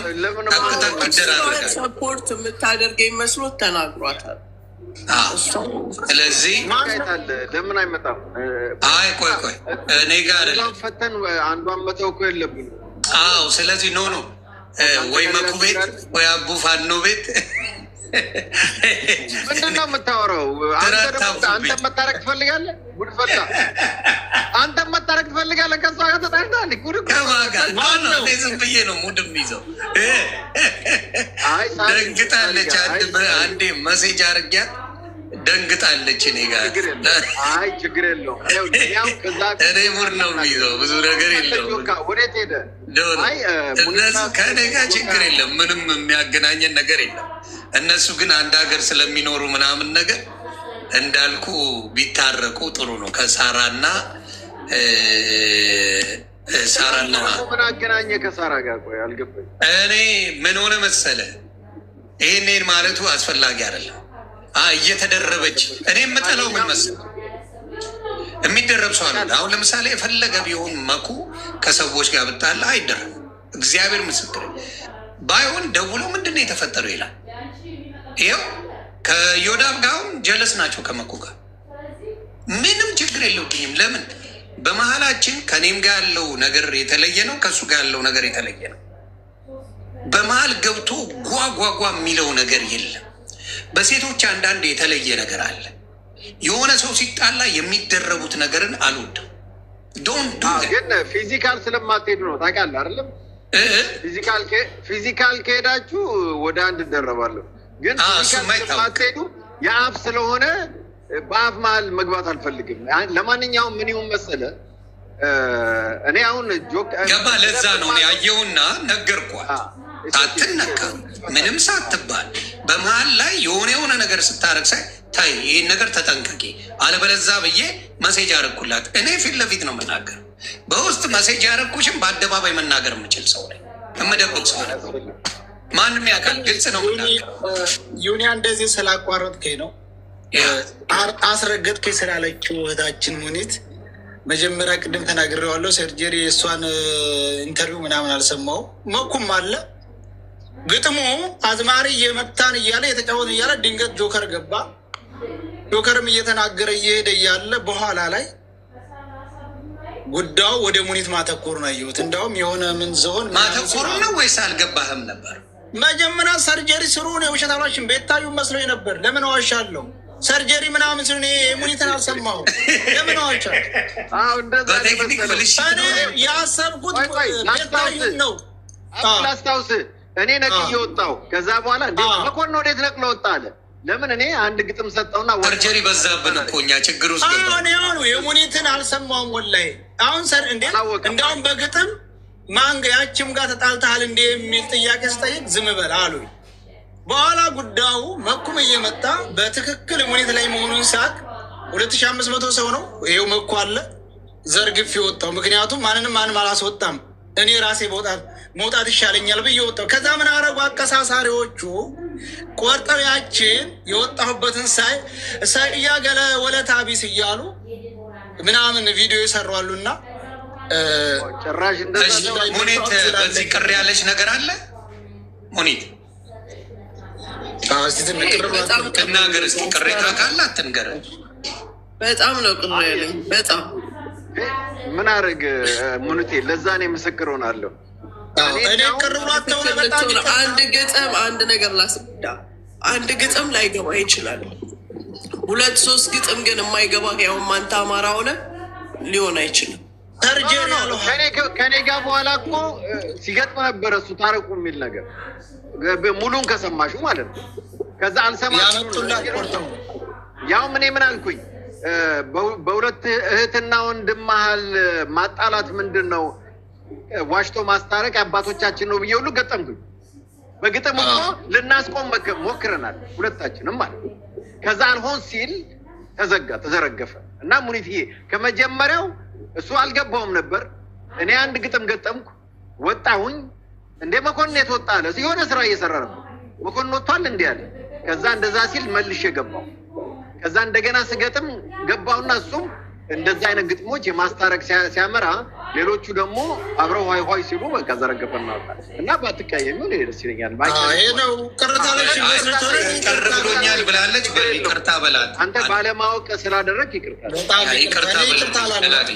ተቅተቅ ሰፖርት የምታደርገኝ መስሎት ተናግሯታል። ስለዚህ ለምን አይመጣም? አይ ቆይ እኔ ጋር ፈተን አንዷን መተው እኮ የለብንም። አዎ ስለዚህ ኖ ወይ መኩ ቤት ወይ አቡ ፋኖ ቤት ምንድን ነው የምታወራው? አንተ መታረቅ ትፈልጋለህ? ጉድ ፈላ። አንተ መታረቅ ትፈልጋለህ? ከሷ ጋር ተጣልተሃል? ጉድ ዝም ብዬ ነው ሙድ የሚይዘው። ደንግጣለች። አንዴ መሴጅ አድርጊያት ደንግጣለች። እኔ ጋር አይ ችግር የለውም። እኔ ሙድ ነው የሚይዘው። ብዙ ነገር የለውም። ወዴት ሄደ? እነሱ ከእኔ ጋር ችግር የለም። ምንም የሚያገናኘን ነገር የለም። እነሱ ግን አንድ ሀገር ስለሚኖሩ ምናምን ነገር እንዳልኩ ቢታረቁ ጥሩ ነው። ከሳራና ምን አገናኘ ከሳራ ጋር? ቆይ አልገባኝ። እኔ ምን ሆነ መሰለ ይሄን ማለቱ አስፈላጊ አይደለም። እየተደረበች እኔ የምጠላው ምን መሰለ የሚደረብ ሰው አለ። አሁን ለምሳሌ የፈለገ ቢሆን መኩ ከሰዎች ጋር ብጣላ አይደረም። እግዚአብሔር ምስክር ባይሆን ደውሎ ምንድን ነው የተፈጠረው ይላል። ይኸው ከዮዳብ ጋር ጀለስ ናቸው ከመኩ ጋር ምንም ችግር የለብኝም። ለምን በመሀላችን ከኔም ጋር ያለው ነገር የተለየ ነው፣ ከእሱ ጋር ያለው ነገር የተለየ ነው። በመሀል ገብቶ ጓጓጓ የሚለው ነገር የለም። በሴቶች አንዳንድ የተለየ ነገር አለ። የሆነ ሰው ሲጣላ የሚደረቡት ነገርን አልወድም። ግን ፊዚካል ስለማትሄዱ ነው ታውቃለህ አይደለም? ፊዚካል ከሄዳችሁ ወደ አንድ እንደረባለሁ። ግን ስለማትሄዱ የአፍ ስለሆነ በአፍ መሀል መግባት አልፈልግም። ለማንኛውም ምን ይሁን መሰለህ እኔ አሁን ገባ። ለዛ ነው ያየውና ነገርኳት። ሳትነካ ምንም ሳትባል በመሀል ላይ የሆነ ነገር ስታረግ ሳይ ታይ ይህን ነገር ተጠንቀቂ አለበለዛ ብዬ መሴጅ አረግኩላት። እኔ ፊት ለፊት ነው የምናገር። በውስጥ መሴጅ ያረግኩሽም በአደባባይ መናገር የምችል ሰው ነኝ። የምደብቅ ሰው ማንም ያውቃል። ግልጽ ነው የምናገር። ዩኒያ እንደዚህ ስላቋረጥከኝ ነው አስረገጥከኝ ስላለችው እህታችን ሙኒት መጀመሪያ ቅድም ተናግሬዋለሁ። ሰርጀሪ የእሷን ኢንተርቪው ምናምን አልሰማሁም። መኩም አለ ግጥሙ አዝማሪ እየመታን እያለ የተጫወት እያለ ድንገት ጆከር ገባ። ጆከርም እየተናገረ እየሄደ እያለ በኋላ ላይ ጉዳዩ ወደ ሙኒት ማተኮር ነው ያየሁት። እንዳውም የሆነ ምን ዝሆን ማተኮር ነው ወይስ አልገባህም ነበር? መጀመሪያ ሰርጀሪ ስሩ ነው የውሸት አሏችን ቤታዩ መስሎኝ ነበር። ለምን ዋሻለሁ? ሰርጀሪ ምናምን ስሉ ሙኒትን አልሰማሁም። ለምን ዋሻለሁ? በቴክኒክ ብልሽ ያሰብኩት ቤታዩን ነው። ላስታውስ እኔ ነቅዬ ወጣሁ። ከዛ በኋላ መኮንን ወዴት ነቅሎ ወጣ አለ። ለምን እኔ አንድ ግጥም ሰጠውና ሰርጀሪ በዛብን እኮ እኛ ችግር ውስጥ ሆኑ። የሙኒትን አልሰማሁም ወላሂ። አሁን እንዲያውም በግጥም ማንገ ያችም ጋር ተጣልተሃል እንደ የሚል ጥያቄ ስጠይቅ ዝም በል አሉ። በኋላ ጉዳዩ መኩም እየመጣ በትክክል ሙኒት ላይ መሆኑን ሳቅ 2500 ሰው ነው ይሄው መኩ አለ ዘርግፍ የወጣው ምክንያቱም ማንም አላስወጣም። እኔ ራሴ መውጣት ይሻለኛል ብዬ ወጣው። ከዛ ምን አረጉ አቀሳሳሪዎቹ ቆርጠው ያችን የወጣሁበትን እያገለ ወለታ ቢስ እያሉ ምናምን ቪዲዮ ይሰሯሉና ጭራሽ ሙኒት በዚህ ቅር ያለች ነገር አለ? ሙኒት ትናገር እስኪ፣ ቅሬታ ካለ አትንገር። በጣም ነው ቅር ያለኝ። በጣም ምን አደረግ ሙኒቴ? ለዛ እኔ ምስክር ሆናለሁ። እኔ ቅር ብሏቸው አንድ ግጥም አንድ ነገር ላስዳ። አንድ ግጥም ላይገባ ይችላል። 2-3 ግጥም ግን የማይገባ ያው አንተ አማራ ሆነ ሊሆን አይችልም። ከኔ ጋር በኋላ እኮ ሲገጥም ነበረ እሱ ታረቁ የሚል ነገር ሙሉን ከሰማሹ ማለት ነው። ከዛ አልሰማሽም። ያው ምን አልኩኝ? በሁለት እህትና ወንድም መሀል ማጣላት ምንድን ነው? ዋሽቶ ማስታረቅ አባቶቻችን ነው ብዬ ሁሉ ገጠምኩኝ። በግጥም እኮ ልናስቆም ሞክረናል ሁለታችንም ማለት ነው። ከዛ አልሆን ሲል ተዘረገፈ እና ሙኒትዬ ከመጀመሪያው እሱ አልገባውም ነበር። እኔ አንድ ግጥም ገጠምኩ፣ ወጣሁኝ። እንደ መኮንን የተወጣ አለ የሆነ ስራ እየሰራ ነው። መኮንን ወጥቷል እንዲህ አለ። ከዛ እንደዛ ሲል መልሼ ገባው። ከዛ እንደገና ስገጥም ገባውና እሱም እንደዛ አይነት ግጥሞች የማስታረቅ ሲያመራ፣ ሌሎቹ ደግሞ አብረው ሆይ ሆይ ሲሉ በቃ ዘረገፈና እና ባትቀየሚው ደስ ይለኛል። ቅር ብሎኛል ብላለች። ይቅርታ በላት። አንተ ባለማወቅ ስላደረግ ይቅርታ በላት።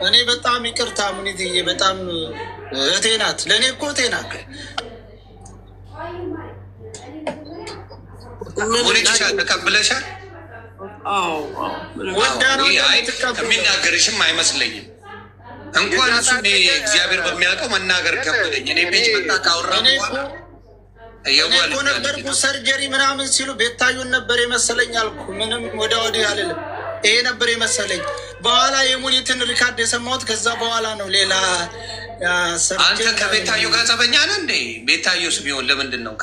እኔ በጣም ይቅርታ ሙኒትዬ፣ በጣም እህቴ ናት። ለእኔ እኮ እህቴ ናት። ሙኒትሻ ተቀብለሻል? የሚናገርሽም አይመስለኝም። እንኳን እሱ እግዚአብሔር በሚያውቀው መናገር ከበደኝ። እኔ ቤጅ መጣ ካወራ ነበርኩ ሰርጀሪ ምናምን ሲሉ ቤታዩን ነበር የመሰለኝ አልኩ። ምንም ወደ ወዲህ አልልም። ይሄ ነበር የመሰለኝ። በኋላ የሙኒትን ሪካርድ የሰማሁት ከዛ በኋላ ነው። ሌላ አንተ ከቤታዩ ጋር ጸበኛ ነህ እንዴ? ቤታዩስ ቢሆን ለምንድን ነው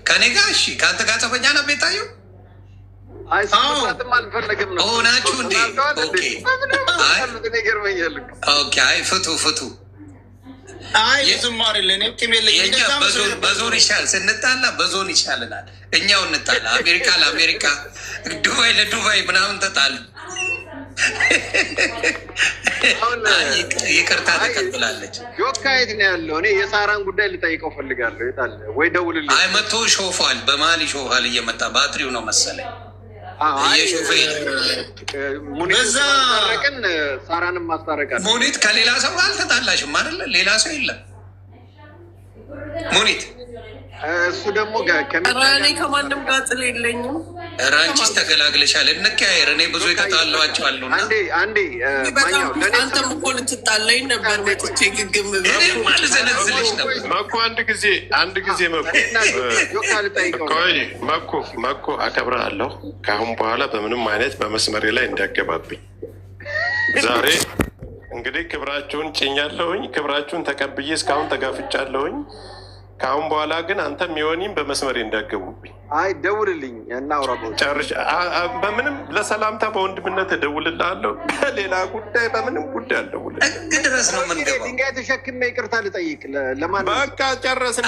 ከኔ ጋር? እሺ ከአንተ ጋር ጸበኛ ነህ ቤታዩ? አልፈለግም ነው ሆናችሁ እንዴ? አይ ፍቱ። አይ ዝማሬ ለኔ በዞን ይሻል፣ ስንጣላ በዞን ይሻልናል። እኛው እንጣላ። አሜሪካ ለአሜሪካ፣ ዱባይ ለዱባይ ምናምን ተጣል። ይቅርታ ተቀብላለች። ጆካ የት ነው ያለው? እኔ የሳራን ጉዳይ ልጠይቀው ፈልጋለሁ። የት አለ ወይ? ደውልልኝ። አይ መቶ ይሾፋል፣ በመሀል ይሾፋል እየመጣ ባትሪው ነው መሰለኝ። ሳራንም ማስታረቃል። ሙኒት ከሌላ ሰው አልተጣላሽም አይደለ? ሌላ ሰው የለም ሙኒት። እሱ ደግሞ እኔ ከማንም ጋር ጥል የለኝም። ራንቺስ ተገላግለሻል። እንቀያየር። እኔ ብዙ የተጣላኋቸው አሉ። አንተም እኮ ልትጣላኝ ነበር። መጥቼ ግግም ማልዘነዝልሽ ነበር። መኮ አንድ ጊዜ መኮ አከብርሃለሁ። ከአሁን በኋላ በምንም አይነት በመስመሬ ላይ እንዳገባብኝ። ዛሬ እንግዲህ ክብራችሁን ጭኛለሁኝ። ክብራችሁን ተቀብዬ እስካሁን ተጋፍጫለሁኝ። ከአሁን በኋላ ግን አንተም የሆኒም በመስመሬ እንዳገቡብኝ። አይ ደውልልኝ እናውራ። ጨርሻ በምንም ለሰላምታ በወንድምነት እደውልልሃለሁ። በሌላ ጉዳይ በምንም ጉዳይ አልደውልልህም። ድረስ ነው የምንገባው። ድንጋይ ተሸክሜ ይቅርታ ልጠይቅ ለማን? በቃ ጨረስን።